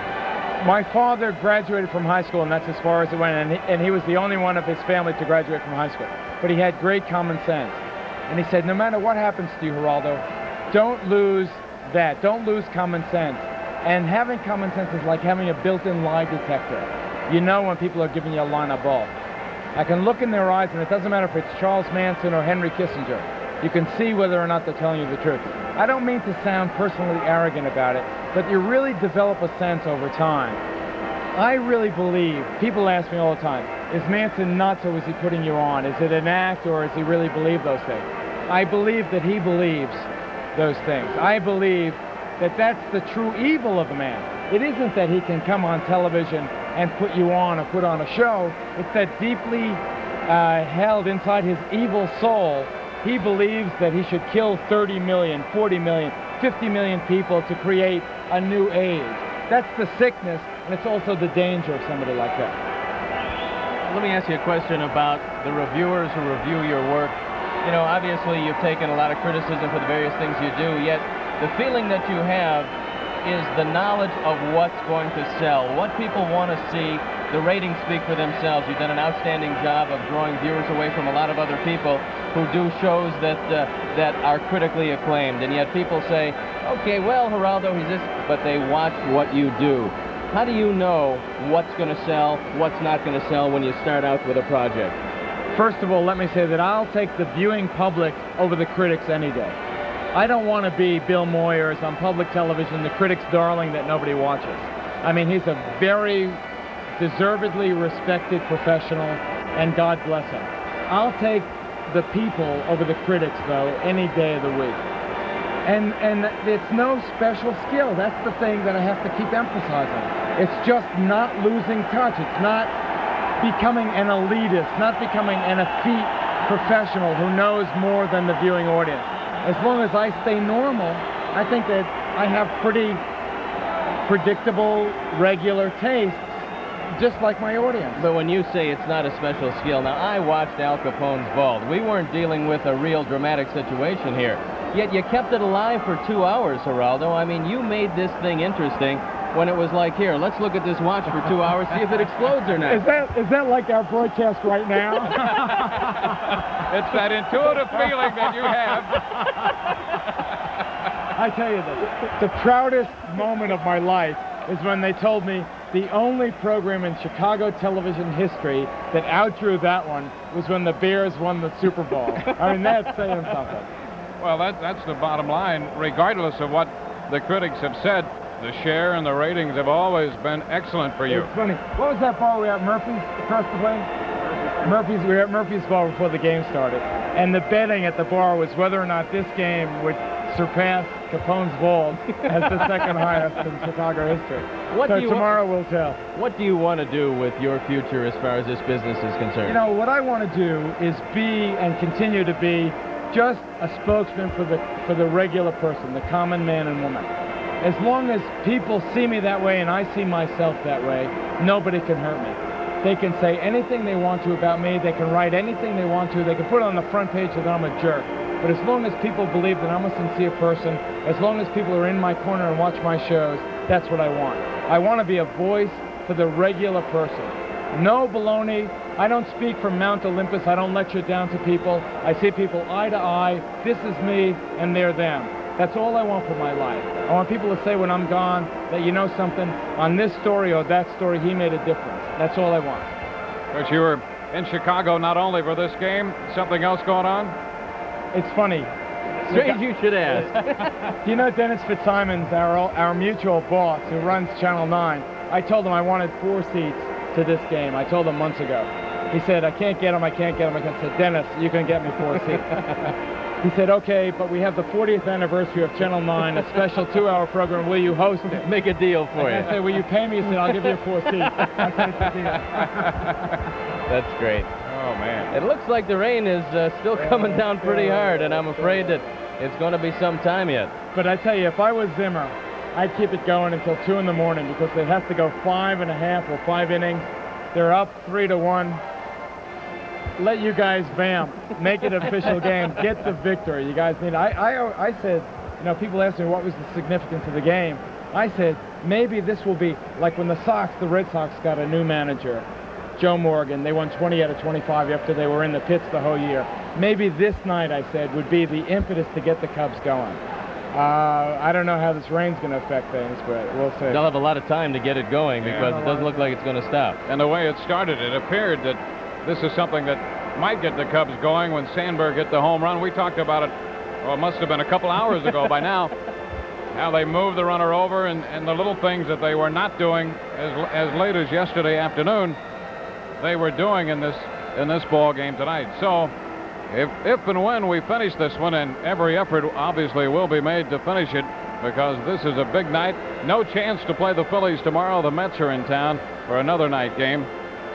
My father graduated from high school, and that's as far as it went, and he was the only one of his family to graduate from high school. But he had great common sense. And he said, no matter what happens to you, Geraldo, don't lose that. Don't lose common sense. And having common sense is like having a built-in lie detector. You know when people are giving you a line of bull. I can look in their eyes, and it doesn't matter if it's Charles Manson or Henry Kissinger. You can see whether or not they're telling you the truth. I don't mean to sound personally arrogant about it, but you really develop a sense over time. I really believe, people ask me all the time, is Manson nuts or is he putting you on? Is it an act or does he really believe those things? I believe that he believes those things. I believe that that's the true evil of the man. It isn't that he can come on television and put you on or put on a show. It's that deeply held inside his evil soul, he believes that he should kill 30 million, 40 million, 50 million people to create a new age. That's the sickness, and it's also the danger of somebody like that. Let me ask you a question about the reviewers who review your work. You know, obviously you've taken a lot of criticism for the various things you do, yet the feeling that you have is the knowledge of what's going to sell, what people want to see. The ratings speak for themselves. You've done an outstanding job of drawing viewers away from a lot of other people who do shows that are critically acclaimed. And yet people say, okay, well, Geraldo, he's this, but they watch what you do. How do you know what's going to sell, what's not going to sell when you start out with a project? First of all, let me say that I'll take the viewing public over the critics any day. I don't want to be Bill Moyers on public television, the critic's darling that nobody watches. I mean, he's a very deservedly respected professional, and God bless him. I'll take the people over the critics, though, any day of the week. And it's no special skill. That's the thing that I have to keep emphasizing. It's just not losing touch. It's not becoming an elitist, not becoming an effete professional who knows more than the viewing audience. As long as I stay normal, I think that I have pretty predictable, regular tastes, just like my audience. But when you say it's not a special skill, now I watched Al Capone's Vault. We weren't dealing with a real dramatic situation here. Yet you kept it alive for 2 hours, Geraldo. I mean, you made this thing interesting when it was like, here, let's look at this watch for 2 hours, see if it explodes or not. Is that like our broadcast right now? It's that intuitive feeling that you have. I tell you this, the proudest moment of my life is when they told me the only program in Chicago television history that outdrew that one was when the Bears won the Super Bowl. I mean, that's saying something. Well, that's the bottom line. Regardless of what the critics have said, the share and the ratings have always been excellent for you. It's funny. What was that bar we were at, Murphy's, across the way? We were at Murphy's bar before the game started. And the betting at the bar was whether or not this game would surpass Capone's Vault as the second highest in Chicago history. Tomorrow will tell. What do you want to do with your future as far as this business is concerned? You know, what I want to do is be and continue to be just a spokesman for the regular person, the common man and woman. As long as people see me that way and I see myself that way, nobody can hurt me. They can say anything they want to about me. They can write anything they want to. They can put it on the front page that I'm a jerk. But as long as people believe that I'm a sincere person, as long as people are in my corner and watch my shows, that's what I want. I want to be a voice for the regular person. No baloney. I don't speak from Mount Olympus. I don't lecture down to people. I see people eye to eye. This is me and they're them. That's all I want for my life. I want people to say when I'm gone that, you know something, on this story or that story, he made a difference. That's all I want. Coach, you were in Chicago not only for this game, something else going on? It's funny. Strange you should ask. Do you know Dennis Fitzsimons, our mutual boss who runs Channel 9? I told him I wanted 4 seats to this game. I told him months ago. He said, I can't get them, I can't get them. I said, Dennis, you can get me 4 seats. He said, okay, but we have the 40th anniversary of Channel 9, a special 2-hour program. Will you host it? Make a deal for you. I said, will you pay me? He said, I'll give you 4 seats. I said, it's a deal. That's great. Oh, man. It looks like the rain is still coming down pretty hard, and I'm afraid that it's going to be some time yet. But I tell you, if I was Zimmer, I'd keep it going until 2 in the morning because they have to go 5.5 or 5 innings. They're up 3-1. Let you guys vamp. Make it an official game. Get the victory. You guys need. I said, you know, people ask me what was the significance of the game. I said maybe this will be like when the Red Sox got a new manager, Joe Morgan. They won 20 out of 25 after they were in the pits the whole year. Maybe this night, I said, would be the impetus to get the Cubs going. I don't know how this rain's going to affect things, but we'll see. They'll have a lot of time to get it going because it doesn't look like it's going to stop. And the way it started, it appeared that this is something that might get the Cubs going when Sandberg hit the home run. We talked about it, well, it must have been a couple hours ago by now. How they moved the runner over and the little things that they were not doing as late as yesterday afternoon, they were doing in this ball game tonight. So if and when we finish this one, and every effort obviously will be made to finish it because this is a big night. No chance to play the Phillies tomorrow. The Mets are in town for another night game.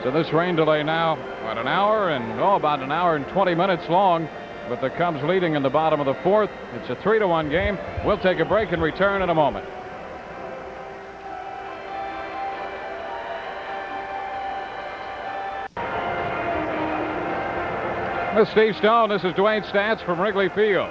So this rain delay now, about an hour and 20 minutes long, with the Cubs leading in the bottom of the 4th. It's a 3-1 game. We'll take a break and return in a moment. This is Steve Stone. This is Dewayne Staats from Wrigley Field.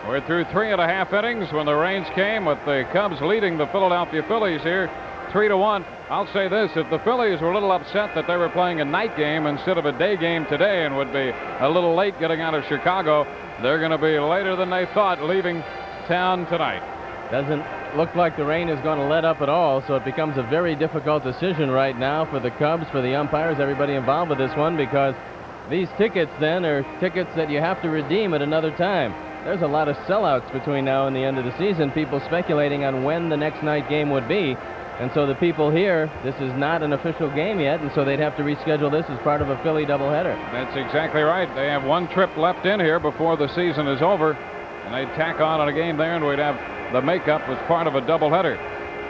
We're through 3.5 innings when the rains came, with the Cubs leading the Philadelphia Phillies here 3-1. I'll say this, if the Phillies were a little upset that they were playing a night game instead of a day game today and would be a little late getting out of Chicago, they're going to be later than they thought leaving town tonight. Doesn't look like the rain is going to let up at all, so it becomes a very difficult decision right now for the Cubs, for the umpires, everybody involved with this one, because these tickets then are tickets that you have to redeem at another time. There's a lot of sellouts between now and the end of the season, people speculating on when the next night game would be. And so the people here, this is not an official game yet, and so they'd have to reschedule this as part of a Philly doubleheader. That's exactly right. They have one trip left in here before the season is over, and they'd tack on a game there, and we'd have the makeup as part of a doubleheader.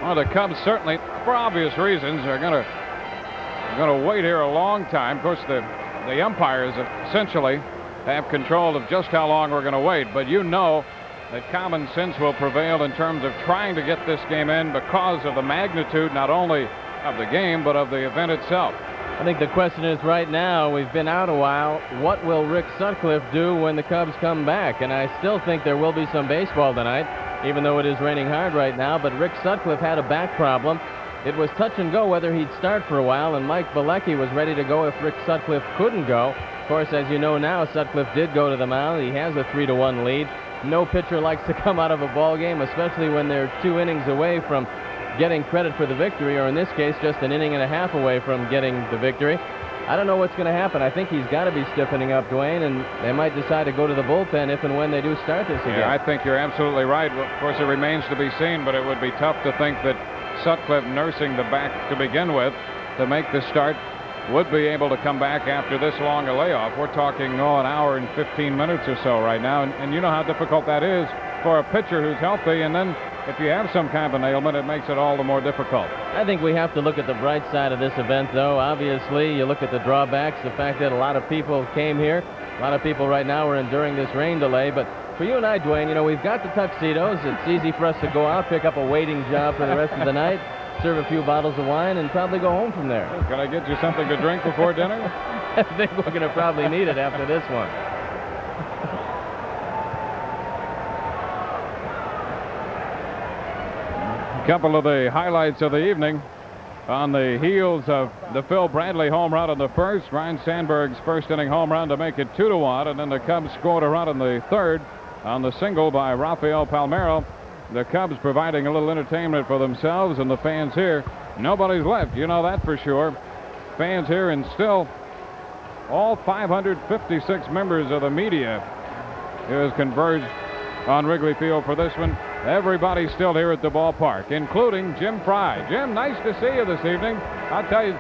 Well, the Cubs certainly, for obvious reasons, are going to wait here a long time. Of course, the umpires essentially have control of just how long we're going to wait, but you know that common sense will prevail in terms of trying to get this game in because of the magnitude not only of the game but of the event itself. I think the question is right now, we've been out a while, what will Rick Sutcliffe do when the Cubs come back? And I still think there will be some baseball tonight, even though it is raining hard right now, but Rick Sutcliffe had a back problem. It was touch and go whether he'd start for a while, and Mike Bilecki was ready to go if Rick Sutcliffe couldn't go. Of course, as you know now, Sutcliffe did go to the mound. He has a 3-1 lead. No pitcher likes to come out of a ball game, especially when they're 2 innings away from getting credit for the victory, or in this case, just an inning and a half away from getting the victory. I don't know what's going to happen. I think he's got to be stiffening up, Dewayne, and they might decide to go to the bullpen if and when they do start this again. Yeah, I think you're absolutely right. Well, of course, it remains to be seen, but it would be tough to think that Sutcliffe, nursing the back to begin with to make the start, would be able to come back after this long a layoff. We're talking, an hour and 15 minutes or so right now, and you know how difficult that is for a pitcher who's healthy, and then if you have some kind of an ailment, it makes it all the more difficult. I think we have to look at the bright side of this event, though. Obviously, you look at the drawbacks, the fact that a lot of people came here. A lot of people right now are enduring this rain delay, but for you and I, Dewayne, we've got the tuxedos. It's easy for us to go out, pick up a waiting job for the rest of the night, serve a few bottles of wine, and probably go home from there. Can I get you something to drink before dinner? I think we're going to probably need it after this one. A couple of the highlights of the evening. On the heels of the Phil Bradley home run in the first, Ryan Sandberg's first inning home run to make it 2-1, and then the Cubs scored a run in the third on the single by Rafael Palmeiro. The Cubs providing a little entertainment for themselves and the fans here. Nobody's left, you know that for sure. Fans here, and still all 556 members of the media has converged on Wrigley Field for this one. Everybody's still here at the ballpark, including Jim Frey. Jim, nice to see you this evening. I'll tell you,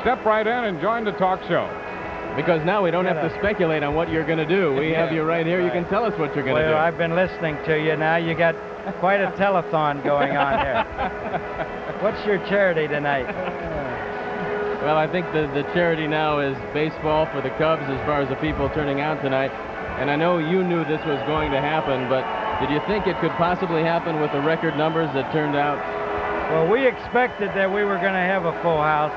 step right in and join the talk show. Because now we don't have to speculate on what you're going to do. We have you right here. You can tell us what you're going to do. Well, I've been listening to you. Now you got quite a telethon going on here. What's your charity tonight? Well, I think the charity now is baseball for the Cubs as far as the people turning out tonight. And I know you knew this was going to happen, but did you think it could possibly happen with the record numbers that turned out? Well, we expected that we were going to have a full house,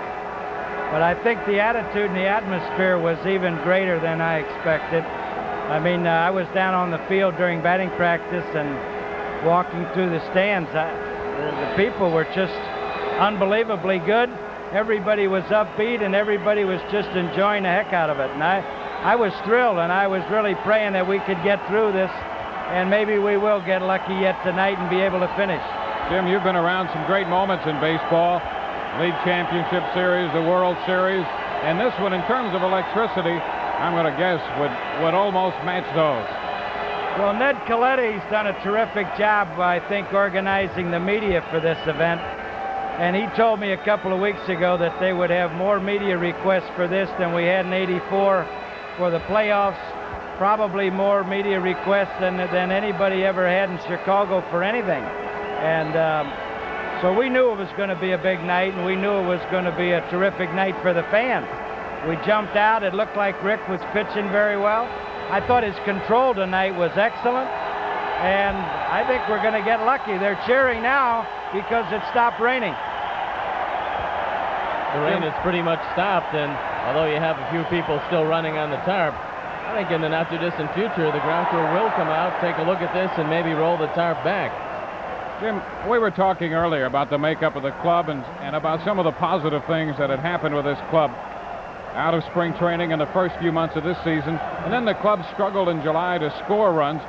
but I think the attitude and the atmosphere was even greater than I expected. I mean, I was down on the field during batting practice and walking through the stands. The people were just unbelievably good. Everybody was upbeat, and everybody was just enjoying the heck out of it. And I was thrilled, and I was really praying that we could get through this, and maybe we will get lucky yet tonight and be able to finish. Jim, you've been around some great moments in baseball. League Championship Series, the World Series, and this one, in terms of electricity, I'm going to guess would almost match those. Well, Ned Coletti's done a terrific job, I think, organizing the media for this event. And he told me a couple of weeks ago that they would have more media requests for this than we had in '84 for the playoffs. Probably more media requests than anybody ever had in Chicago for anything. And so we knew it was going to be a big night, and we knew it was going to be a terrific night for the fans. We jumped out. It looked like Rick was pitching very well. I thought his control tonight was excellent, and I think we're going to get lucky. They're cheering now because it stopped raining. The rain has pretty much stopped, and although you have a few people still running on the tarp, I think in the not-too-distant future, the ground crew will come out, take a look at this, and maybe roll the tarp back. Jim, we were talking earlier about the makeup of the club and about some of the positive things that had happened with this club out of spring training in the first few months of this season. And then the club struggled in July to score runs.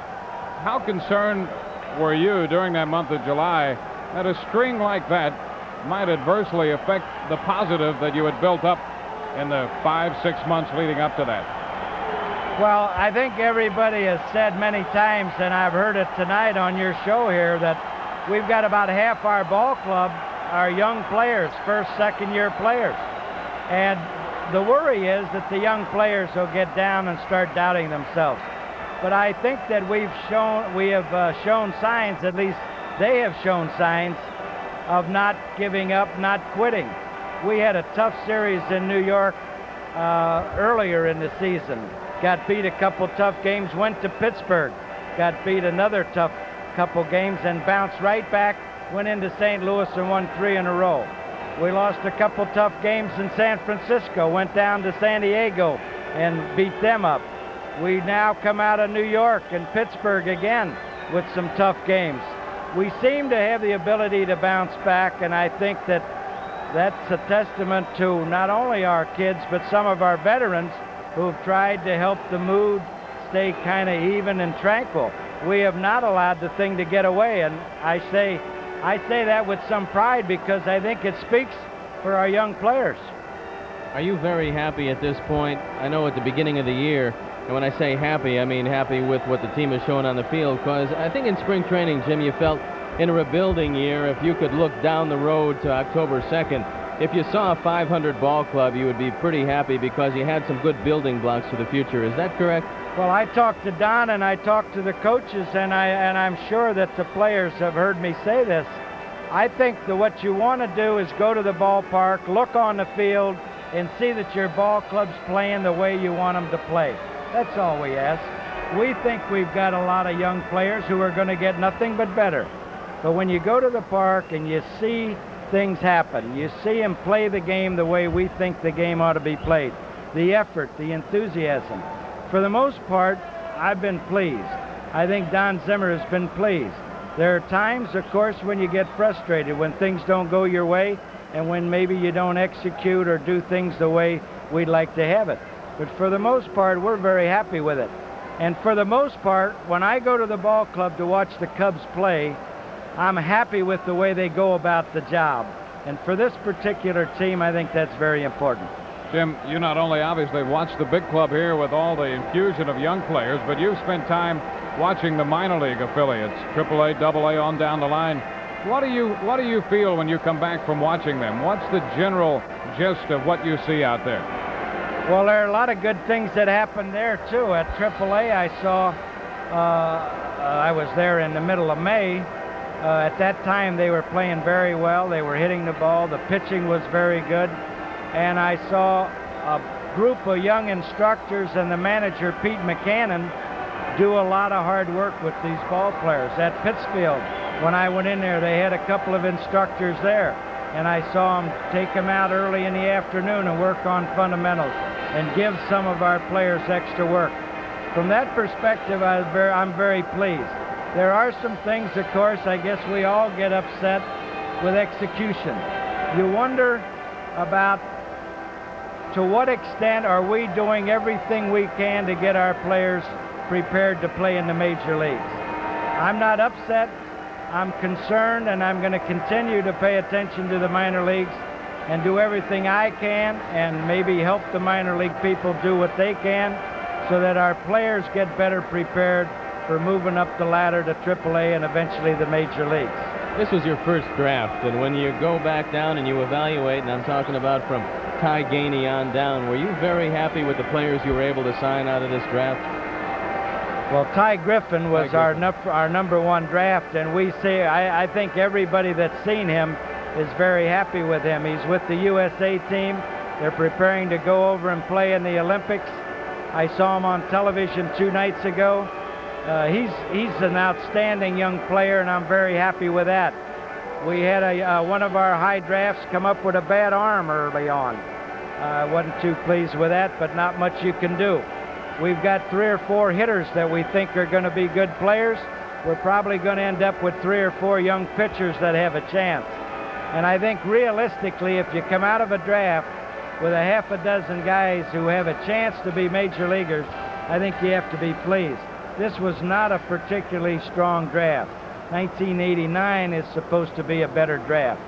How concerned were you during that month of July that a string like that might adversely affect the positive that you had built up in the 5-6 months leading up to that? Well, I think everybody has said many times, and I've heard it tonight on your show here, that we've got about half our ball club are young players, first, second-year players. And the worry is that the young players will get down and start doubting themselves. But I think that we have shown signs, at least they have shown signs, of not giving up, not quitting. We had a tough series in New York earlier in the season. Got beat a couple tough games, went to Pittsburgh, got beat another tough couple games, and bounced right back, went into St. Louis and won 3 in a row. We lost a couple tough games in San Francisco, went down to San Diego and beat them up. We now come out of New York and Pittsburgh again with some tough games. We seem to have the ability to bounce back, and I think that that's a testament to not only our kids, but some of our veterans who've tried to help the mood stay kind of even and tranquil. We have not allowed the thing to get away, and I say that with some pride because I think it speaks for our young players. Are you very happy at this point? I know at the beginning of the year, and when I say happy, I mean happy with what the team is showing on the field, because I think in spring training, Jim, you felt in a rebuilding year, if you could look down the road to October 2nd, if you saw a 500 ball club, you would be pretty happy because you had some good building blocks for the future. Is that correct? Well, I talked to Don and I talked to the coaches, and I'm sure that the players have heard me say this. I think that what you want to do is go to the ballpark, look on the field, and see that your ball club's playing the way you want them to play. That's all we ask. We think we've got a lot of young players who are going to get nothing but better. But when you go to the park and you see things happen, you see them play the game the way we think the game ought to be played, the effort, the enthusiasm. For the most part, I've been pleased. I think Don Zimmer has been pleased. There are times, of course, when you get frustrated, when things don't go your way, and when maybe you don't execute or do things the way we'd like to have it. But for the most part, we're very happy with it. And for the most part, when I go to the ball club to watch the Cubs play, I'm happy with the way they go about the job. And for this particular team, I think that's very important. Jim, you not only obviously watched the big club here with all the infusion of young players, but you've spent time watching the minor league affiliates, AAA, AA, on down the line. What do you feel when you come back from watching them? What's the general gist of what you see out there? Well, there are a lot of good things that happen there, too. At AAA, I saw, I was there in the middle of May. At that time, they were playing very well. They were hitting the ball. The pitching was very good. And I saw a group of young instructors and the manager, Pete McCannon, do a lot of hard work with these ball players. At Pittsfield, when I went in there, they had a couple of instructors there. And I saw them take them out early in the afternoon and work on fundamentals and give some of our players extra work. From that perspective, I'm very pleased. There are some things, of course, I guess we all get upset with execution. You wonder about to what extent are we doing everything we can to get our players prepared to play in the major leagues. I'm not upset. I'm concerned, and I'm going to continue to pay attention to the minor leagues and do everything I can and maybe help the minor league people do what they can so that our players get better prepared for moving up the ladder to AAA and eventually the major leagues. This was your first draft, and when you go back down and you evaluate, and I'm talking about from Ty Gainey on down, were you very happy with the players you were able to sign out of this draft? Well, Ty Griffin was our number one draft, and I think everybody that's seen him is very happy with him. He's with the USA team. They're preparing to go over and play in the Olympics. I saw him on television 2 nights ago. He's an outstanding young player, and I'm very happy with that. We had one of our high drafts come up with a bad arm early on. I wasn't too pleased with that, but not much you can do. we've got 3 or 4 hitters that we think are going to be good players. We're probably going to end up with 3 or 4 young pitchers that have a chance. And I think realistically, if you come out of a draft with a half a dozen guys who have a chance to be major leaguers, I think you have to be pleased. This was not a particularly strong draft. 1989 is supposed to be a better draft.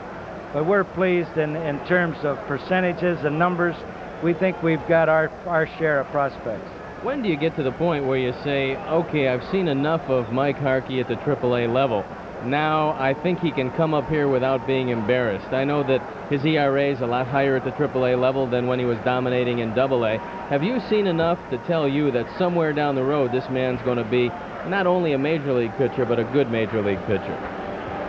But we're pleased in terms of percentages and numbers. We think we've got our share of prospects. When do you get to the point where you say, okay, I've seen enough of Mike Harkey at the AAA level. Now I think he can come up here without being embarrassed. I know that his ERA is a lot higher at the AAA level than when he was dominating in AA. Have you seen enough to tell you that somewhere down the road this man's going to be not only a major league pitcher, but a good major league pitcher?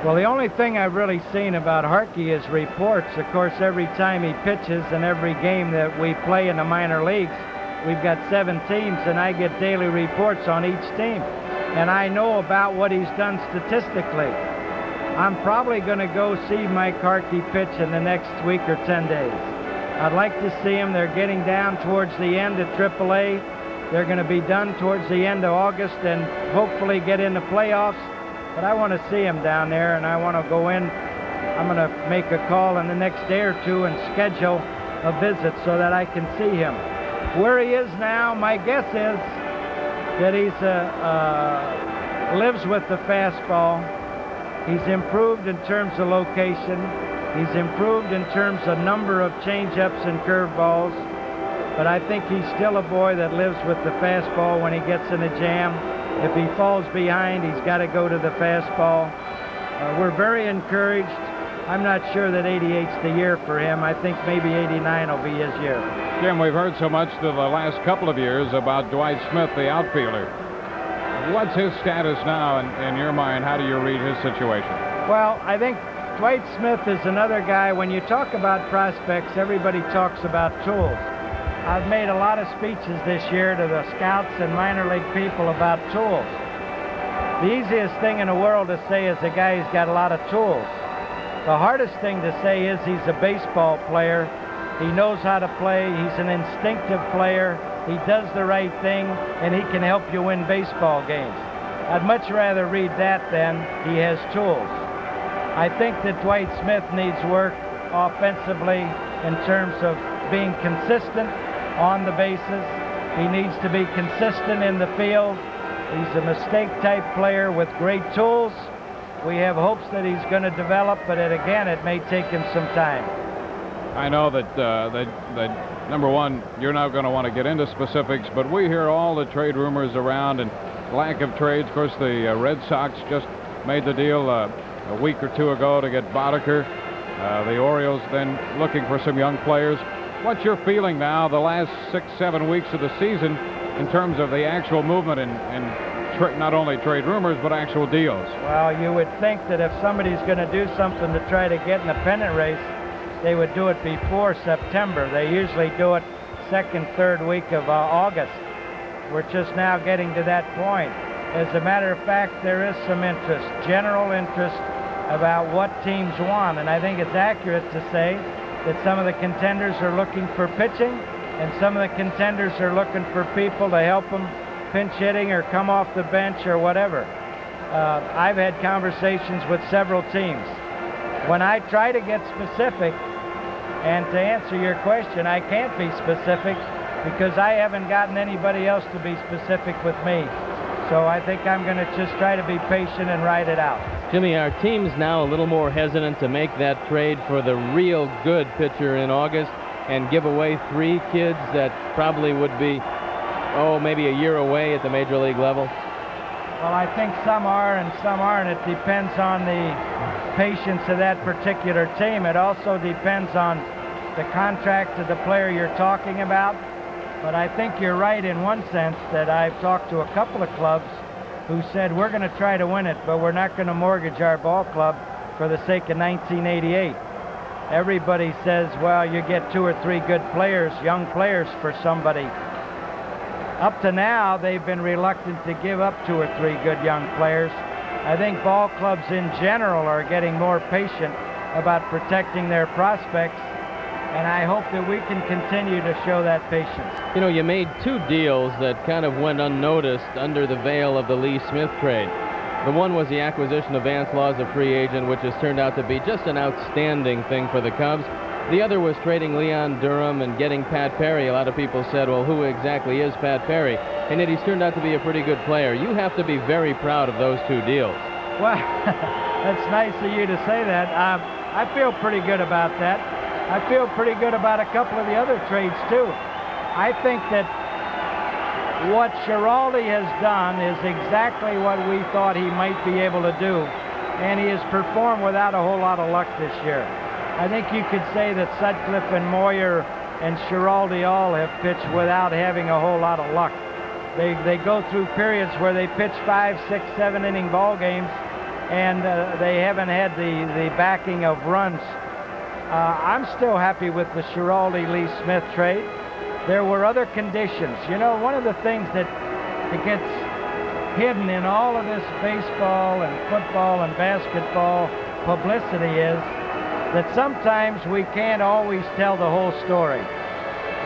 Well, the only thing I've really seen about Harkey is reports. Of course, every time he pitches and every game that we play in the minor leagues, we've got 7 teams, and I get daily reports on each team. And I know about what he's done statistically. I'm probably going to go see Mike Harkey pitch in the next week or 10 days. I'd like to see him. They're getting down towards the end of AAA. They're going to be done towards the end of August and hopefully get in the playoffs. But I want to see him down there, and I want to go in. I'm going to make a call in the next day or 2 and schedule a visit so that I can see him. Where he is now, my guess is that he's lives with the fastball. He's improved in terms of location. He's improved in terms of number of changeups and curveballs. But I think he's still a boy that lives with the fastball when he gets in a jam. If he falls behind, he's got to go to the fastball. We're very encouraged. I'm not sure that 88's the year for him. I think maybe 89 will be his year. Jim, we've heard so much the last couple of years about Dwight Smith, the outfielder. What's his status now in your mind? How do you read his situation? Well, I think Dwight Smith is another guy. When you talk about prospects, everybody talks about tools. I've made a lot of speeches this year to the scouts and minor league people about tools. The easiest thing in the world to say is a guy who's got a lot of tools. The hardest thing to say is he's a baseball player. He knows how to play. He's an instinctive player. He does the right thing, and he can help you win baseball games. I'd much rather read that than he has tools. I think that Dwight Smith needs work offensively in terms of being consistent on the bases. He needs to be consistent in the field. He's a mistake-type player with great tools. We have hopes that he's going to develop, but again, it may take him some time. I know that number one, you're not going to want to get into specifics, but we hear all the trade rumors around and lack of trades. Of course, the Red Sox just made the deal a week or 2 ago to get Boddicker. The Orioles then looking for some young players. What's your feeling now, the last 6-7 weeks of the season, in terms of the actual movement in not only trade rumors, but actual deals? Well, you would think that if somebody's going to do something to try to get in the pennant race, they would do it before September. They usually do it 2nd, 3rd week of August. We're just now getting to that point. As a matter of fact, there is some interest, general interest, about what teams want, and I think it's accurate to say that some of the contenders are looking for pitching, and some of the contenders are looking for people to help them pinch hitting or come off the bench or whatever. I've had conversations with several teams. When I try to get specific, and to answer your question, I can't be specific because I haven't gotten anybody else to be specific with me. So I think I'm going to just try to be patient and ride it out. Jimmy, our team's now a little more hesitant to make that trade for the real good pitcher in August and give away 3 kids that probably would be, maybe a year away at the major league level? Well, I think some are and some aren't. It depends on the patience of that particular team. It also depends on the contract of the player you're talking about. But I think you're right in one sense that I've talked to a couple of clubs who said we're going to try to win it, but we're not going to mortgage our ball club for the sake of 1988. Everybody says, well, you get 2 or 3 good players, young players for somebody. Up to now, they've been reluctant to give up 2 or 3 good young players. I think ball clubs in general are getting more patient about protecting their prospects. and I hope that we can continue to show that patience. You know, you made 2 deals that kind of went unnoticed under the veil of the Lee Smith trade. The one was the acquisition of Vance Law as a free agent, which has turned out to be just an outstanding thing for the Cubs. The other was trading Leon Durham and getting Pat Perry. A lot of people said, well, who exactly is Pat Perry? And yet he's turned out to be a pretty good player. You have to be very proud of those 2 deals. Well, that's nice of you to say that. I feel pretty good about that. I feel pretty good about a couple of the other trades, too. I think that what Geraldo has done is exactly what we thought he might be able to do, and he has performed without a whole lot of luck this year. I think you could say that Sutcliffe and Moyer and Geraldo all have pitched without having a whole lot of luck. They go through periods where they pitch 5, 6, 7 inning ball games, and they haven't had the backing of runs. I'm still happy with the Geraldo-Lee Smith trade. There were other conditions. You know, one of the things that gets hidden in all of this baseball and football and basketball publicity is that sometimes we can't always tell the whole story.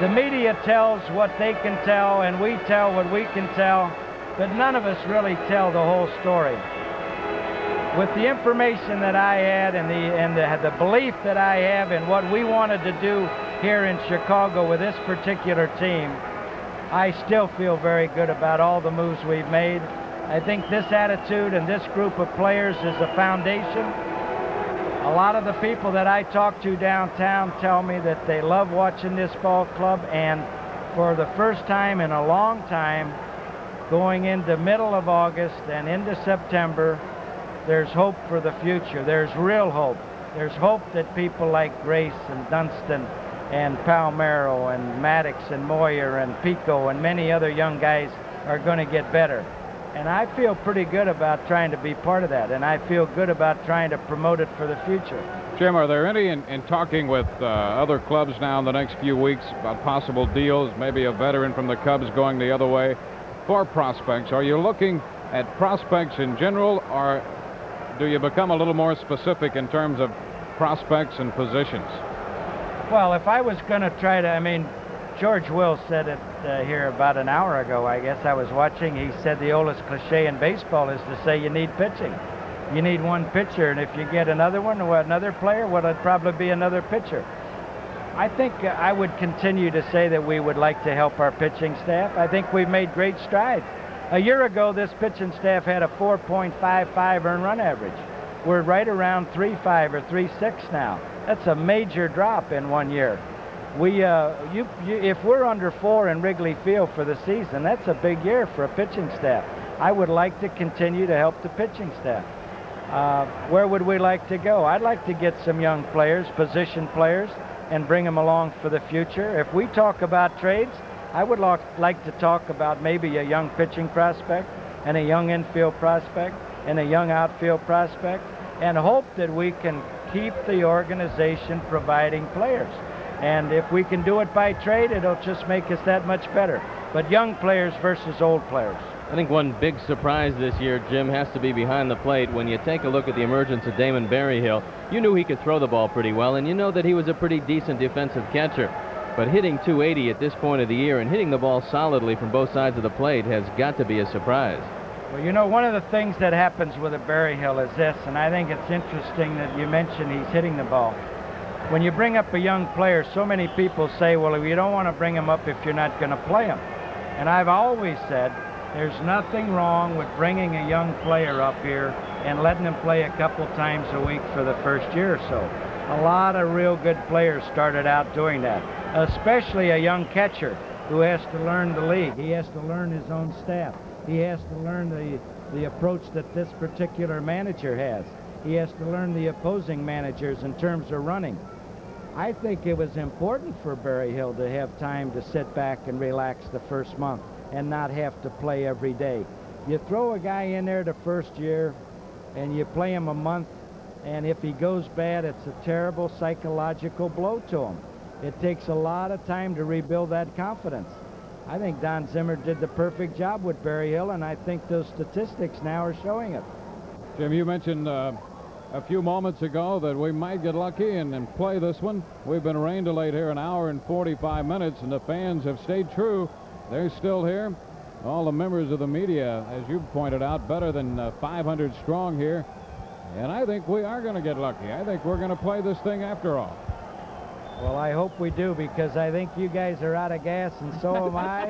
The media tells what they can tell, and we tell what we can tell, but none of us really tell the whole story. With the information that I had and the belief that I have in what we wanted to do here in Chicago with this particular team, I still feel very good about all the moves we've made. I think this attitude and this group of players is a foundation. A lot of the people that I talk to downtown tell me that they love watching this ball club, and for the first time in a long time, going into middle of August and into September, there's hope for the future. There's real hope. There's hope that people like Grace and Dunston and Palmero and Maddox and Moyer and Pico and many other young guys are going to get better. And I feel pretty good about trying to be part of that, and I feel good about trying to promote it for the future. Jim, are there any in talking with other clubs now in the next few weeks about possible deals, maybe a veteran from the Cubs going the other way for prospects? Are you looking at prospects in general, or do you become a little more specific in terms of prospects and positions? Well, if I was going to try to, I mean, George Will said it here about an hour ago, I guess I was watching. He said the oldest cliche in baseball is to say you need pitching. You need one pitcher, and if you get another one or another player, well, it'd probably be another pitcher. I think I would continue to say that we would like to help our pitching staff. I think we've made great strides. A year ago, this pitching staff had a 4.55 earned run average. We're right around 3.5 or 3.6 now. That's a major drop in 1 year. If we're under 4 in Wrigley Field for the season, that's a big year for a pitching staff. I would like to continue to help the pitching staff. Where would we like to go? I'd like to get some young players, position players, and bring them along for the future. If we talk about trades, I would like to talk about maybe a young pitching prospect and a young infield prospect and a young outfield prospect, and hope that we can keep the organization providing players. And if we can do it by trade, it'll just make us that much better. But young players versus old players. I think one big surprise this year, Jim, has to be behind the plate. When you take a look at the emergence of Damon Berryhill, you knew he could throw the ball pretty well, and you know that he was a pretty decent defensive catcher. But hitting .280 at this point of the year and hitting the ball solidly from both sides of the plate has got to be a surprise. Well, you know, one of the things that happens with a Berryhill is this, and I think it's interesting that you mentioned he's hitting the ball. When you bring up a young player, so many people say, well, you don't want to bring him up if you're not going to play him. And I've always said there's nothing wrong with bringing a young player up here and letting him play a couple times a week for the first year or so. A lot of real good players started out doing that, especially a young catcher who has to learn the league. He has to learn his own staff. He has to learn the approach that this particular manager has. He has to learn the opposing managers in terms of running. I think it was important for Berryhill to have time to sit back and relax the first month and not have to play every day. You throw a guy in there the first year and you play him a month, and if he goes bad, it's a terrible psychological blow to him. It takes a lot of time to rebuild that confidence. I think Don Zimmer did the perfect job with Berryhill, and I think those statistics now are showing it. Jim, you mentioned a few moments ago that we might get lucky and play this one. We've been rain delayed here an hour and 45 minutes, and the fans have stayed true. They're still here. All the members of the media, as you pointed out, better than 500 strong here. And I think we are going to get lucky. I think we're going to play this thing after all. Well, I hope we do, because I think you guys are out of gas, and so am I.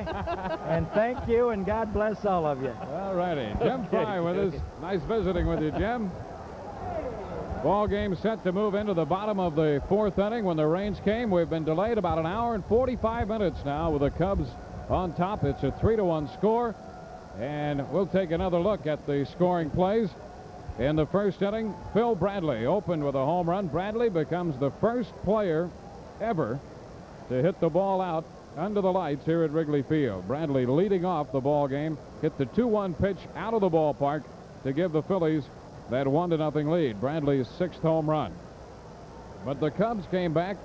And thank you, and God bless all of you. All righty. Jim Frey with us. Nice visiting with you, Jim. Ball game set to move into the bottom of the fourth inning when the rains came. We've been delayed about an hour and 45 minutes now with the Cubs on top. It's a 3-1 score. And we'll take another look at the scoring plays. In the first inning, Phil Bradley opened with a home run. Bradley becomes the first player ever to hit the ball out under the lights here at Wrigley Field. Bradley leading off the ball game, hit the 2-1 pitch out of the ballpark to give the Phillies that 1-0 lead. Bradley's 6th home run. But the Cubs came back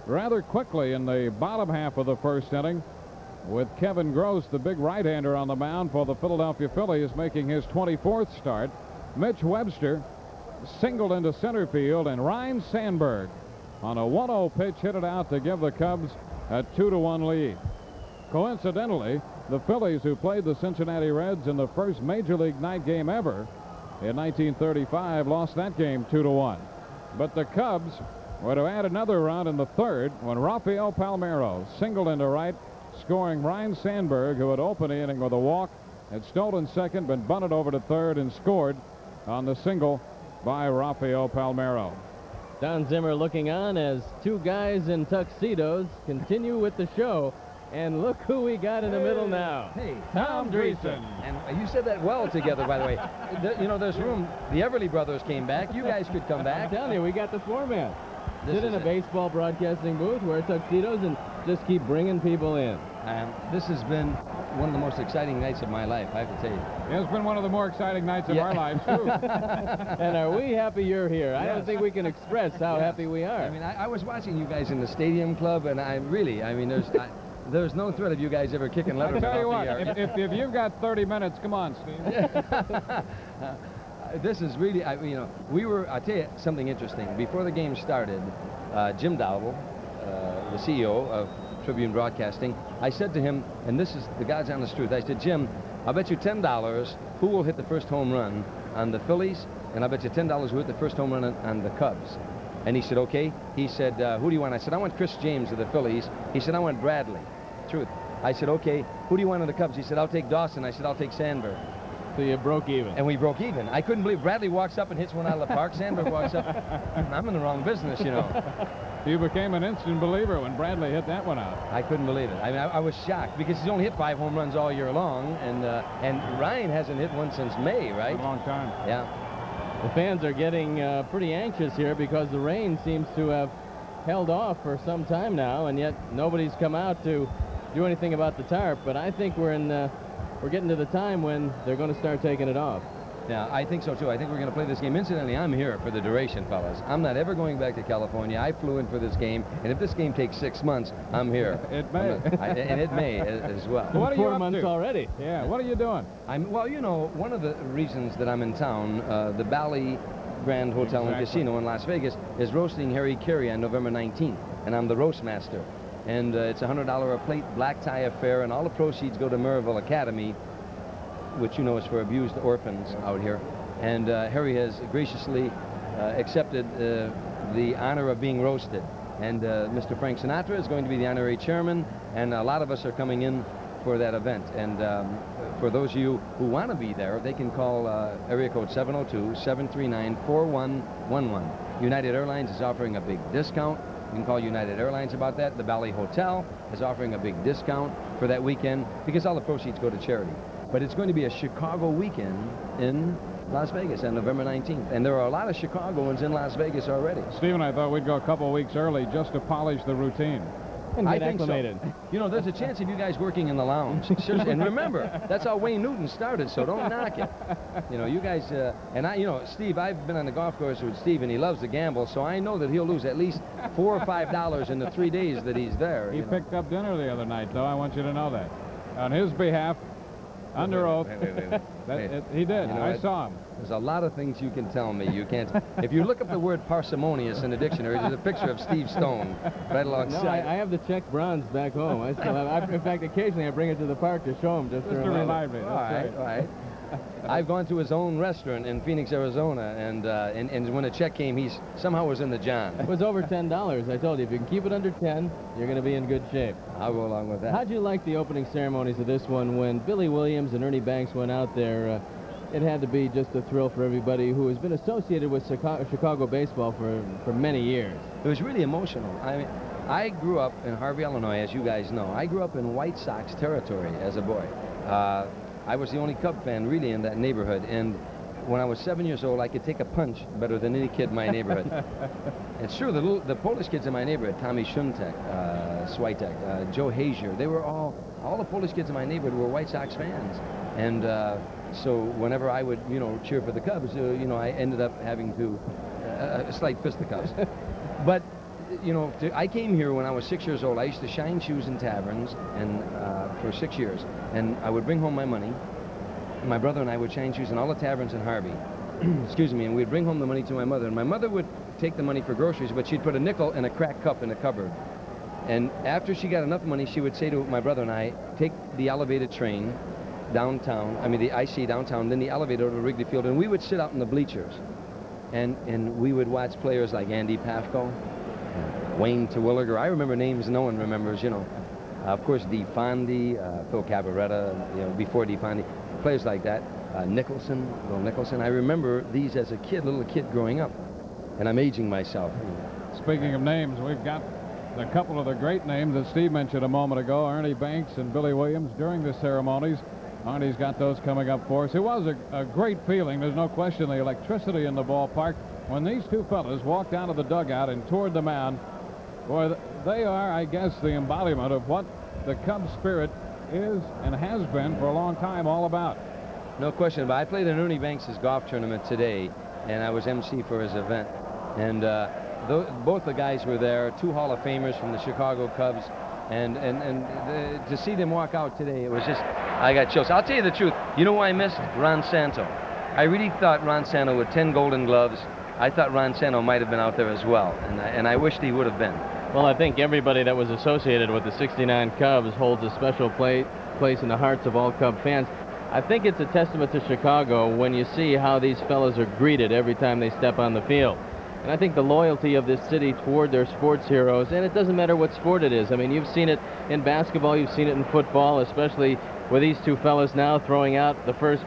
rather quickly in the bottom half of the first inning with Kevin Gross, the big right-hander, on the mound for the Philadelphia Phillies, making his 24th start. Mitch Webster singled into center field, and Ryne Sandberg on a 1-0 pitch hit it out to give the Cubs a 2-1 lead. Coincidentally, the Phillies, who played the Cincinnati Reds in the first Major League night game ever in 1935, lost that game 2-1. But the Cubs were to add another run in the third when Rafael Palmeiro singled into right, scoring Ryne Sandberg, who had opened the inning with a walk, had stolen second, been bunted over to third, and scored on the single by Rafael Palmeiro. Don Zimmer looking on as two guys in tuxedos continue with the show. And look who we got in the middle now. Hey, Tom Dreesen. And you said that well together, by the way. You know, there's room. The Everly brothers came back. You guys could come back. I'm telling you, we got the format. This Sit in a baseball broadcasting booth, wear tuxedos, and just keep bringing people in. This has been one of the most exciting nights of my life, I have to tell you. It's been one of the more exciting nights of our lives, too. And are we happy you're here? I don't think we can express how happy we are. I mean, I was watching you guys in the Stadium Club, and there's no threat of you guys ever kicking letters. I'll tell you what, if you've got 30 minutes, come on, Steve. This is really, I'll tell you something interesting. Before the game started, Jim Dowdle, the CEO of Tribune Broadcasting, I said to him, and this is the God's honest truth, I said, Jim, I'll bet you $10 who will hit the first home run on the Phillies, and I'll bet you $10 who hit the first home run on the Cubs. And he said, okay. He said, who do you want? I said, I want Chris James of the Phillies. He said, I want Bradley. Truth. I said, okay. Who do you want on the Cubs? He said, I'll take Dawson. I said, I'll take Sandberg. So you broke even. And we broke even. I couldn't believe Bradley walks up and hits one out of the park. Sandberg walks up. I'm in the wrong business, you know. You became an instant believer when Bradley hit that one out. I couldn't believe it. I mean, I was shocked because he's only hit 5 home runs all year long, and Ryan hasn't hit one since May, right? A long time. Yeah. The fans are getting pretty anxious here because the rain seems to have held off for some time now, and yet nobody's come out to do anything about the tarp. But I think we're getting to the time when they're going to start taking it off. Yeah, I think so, too. I think we're going to play this game. Incidentally, I'm here for the duration, fellas. I'm not ever going back to California. I flew in for this game, and if this game takes 6 months, I'm here. It may. And it may as well. What are you 4 up months to? already. Yeah, what are you doing? Well, you know, one of the reasons that I'm in town, the Bally Grand Hotel and Casino in Las Vegas is roasting Harry Caray on November 19th, and I'm the roast master. And it's $100 a plate, black tie affair, and all the proceeds go to Maryville Academy, which you know is for abused orphans out here. And Harry has graciously accepted the honor of being roasted. And Mr. Frank Sinatra is going to be the honorary chairman, and a lot of us are coming in for that event. And for those of you who want to be there, they can call area code 702-739-4111. United Airlines is offering a big discount. You can call United Airlines about that. The Valley Hotel is offering a big discount for that weekend because all the proceeds go to charity. But it's going to be a Chicago weekend in Las Vegas on November 19th. And there are a lot of Chicagoans in Las Vegas already. Steve and I thought we'd go a couple weeks early just to polish the routine. And get I think acclimated. So. You know, there's a chance of you guys working in the lounge. Seriously. And remember, that's how Wayne Newton started, so don't knock it. You know, you guys, Steve, I've been on the golf course with Steve, and he loves to gamble, so I know that he'll lose at least $4 or $5 in the 3 days that he's there. He picked up dinner the other night, though. I want you to know that. On his behalf, Under oath. Wait. He did. You know, I saw him. There's a lot of things you can tell me. You can't. If you look up the word parsimonious in the dictionary, there's a picture of Steve Stone right alongside. No, I have the check bronze back home. I still have. In fact, occasionally I bring it to the park to show him just to remind me. All right. I've gone to his own restaurant in Phoenix, Arizona, and when a check came, he somehow was in the John. It was over $10. I told you, if you can keep it under 10, you're going to be in good shape. I'll go along with that. How'd you like the opening ceremonies of this one when Billy Williams and Ernie Banks went out there? It had to be just a thrill for everybody who has been associated with Chicago baseball for many years. It was really emotional. I mean, I grew up in Harvey, Illinois, as you guys know. I grew up in White Sox territory as a boy. I was the only Cub fan really in that neighborhood, and when I was 7 years old, I could take a punch better than any kid in my neighborhood. It's true, the Polish kids in my neighborhood, Tommy Szumtek, Switek, Joe Hazier, they were all the Polish kids in my neighborhood were White Sox fans. And so whenever I would, cheer for the Cubs, I ended up having to, a slight fisticuffs. But, I came here when I was 6 years old. I used to shine shoes in taverns and for 6 years. And I would bring home my money. My brother and I would shine shoes in all the taverns in Harvey. Excuse me. And we'd bring home the money to my mother. And my mother would take the money for groceries, but she'd put a nickel in a cracked cup in a cupboard. And after she got enough money, she would say to my brother and I, take the elevated train downtown, the IC downtown, then the elevator to Wrigley Field, and we would sit out in the bleachers. And we would watch players like Andy Pafko, Wayne Terwilliger. I remember names no one remembers, Of course, DeFondi, Phil Cavaretta, before DeFondi, players like that. Bill Nicholson. I remember these as a little kid growing up, and I'm aging myself. Speaking of names, we've got a couple of the great names that Steve mentioned a moment ago, Ernie Banks and Billy Williams, during the ceremonies. Arnie's got those coming up for us. It was a great feeling. There's no question the electricity in the ballpark. When these two fellas walked out of the dugout and toured the mound, boy, they are, I guess, the embodiment of what the Cubs spirit is and has been for a long time all about. No question. But I played in Ernie Banks' golf tournament today, and I was MC for his event. And both the guys were there, two Hall of Famers from the Chicago Cubs. And to see them walk out today, it was just, I got chills. I'll tell you the truth. You know who I missed? Ron Santo. I really thought Ron Santo with 10 Golden Gloves, I thought Ron Santo might have been out there as well. And I wished he would have been. Well, I think everybody that was associated with the '69 Cubs holds a special place in the hearts of all Cub fans. I think it's a testament to Chicago when you see how these fellas are greeted every time they step on the field. And I think the loyalty of this city toward their sports heroes, and it doesn't matter what sport it is. I mean, you've seen it in basketball, you've seen it in football, especially with these two fellas now throwing out the first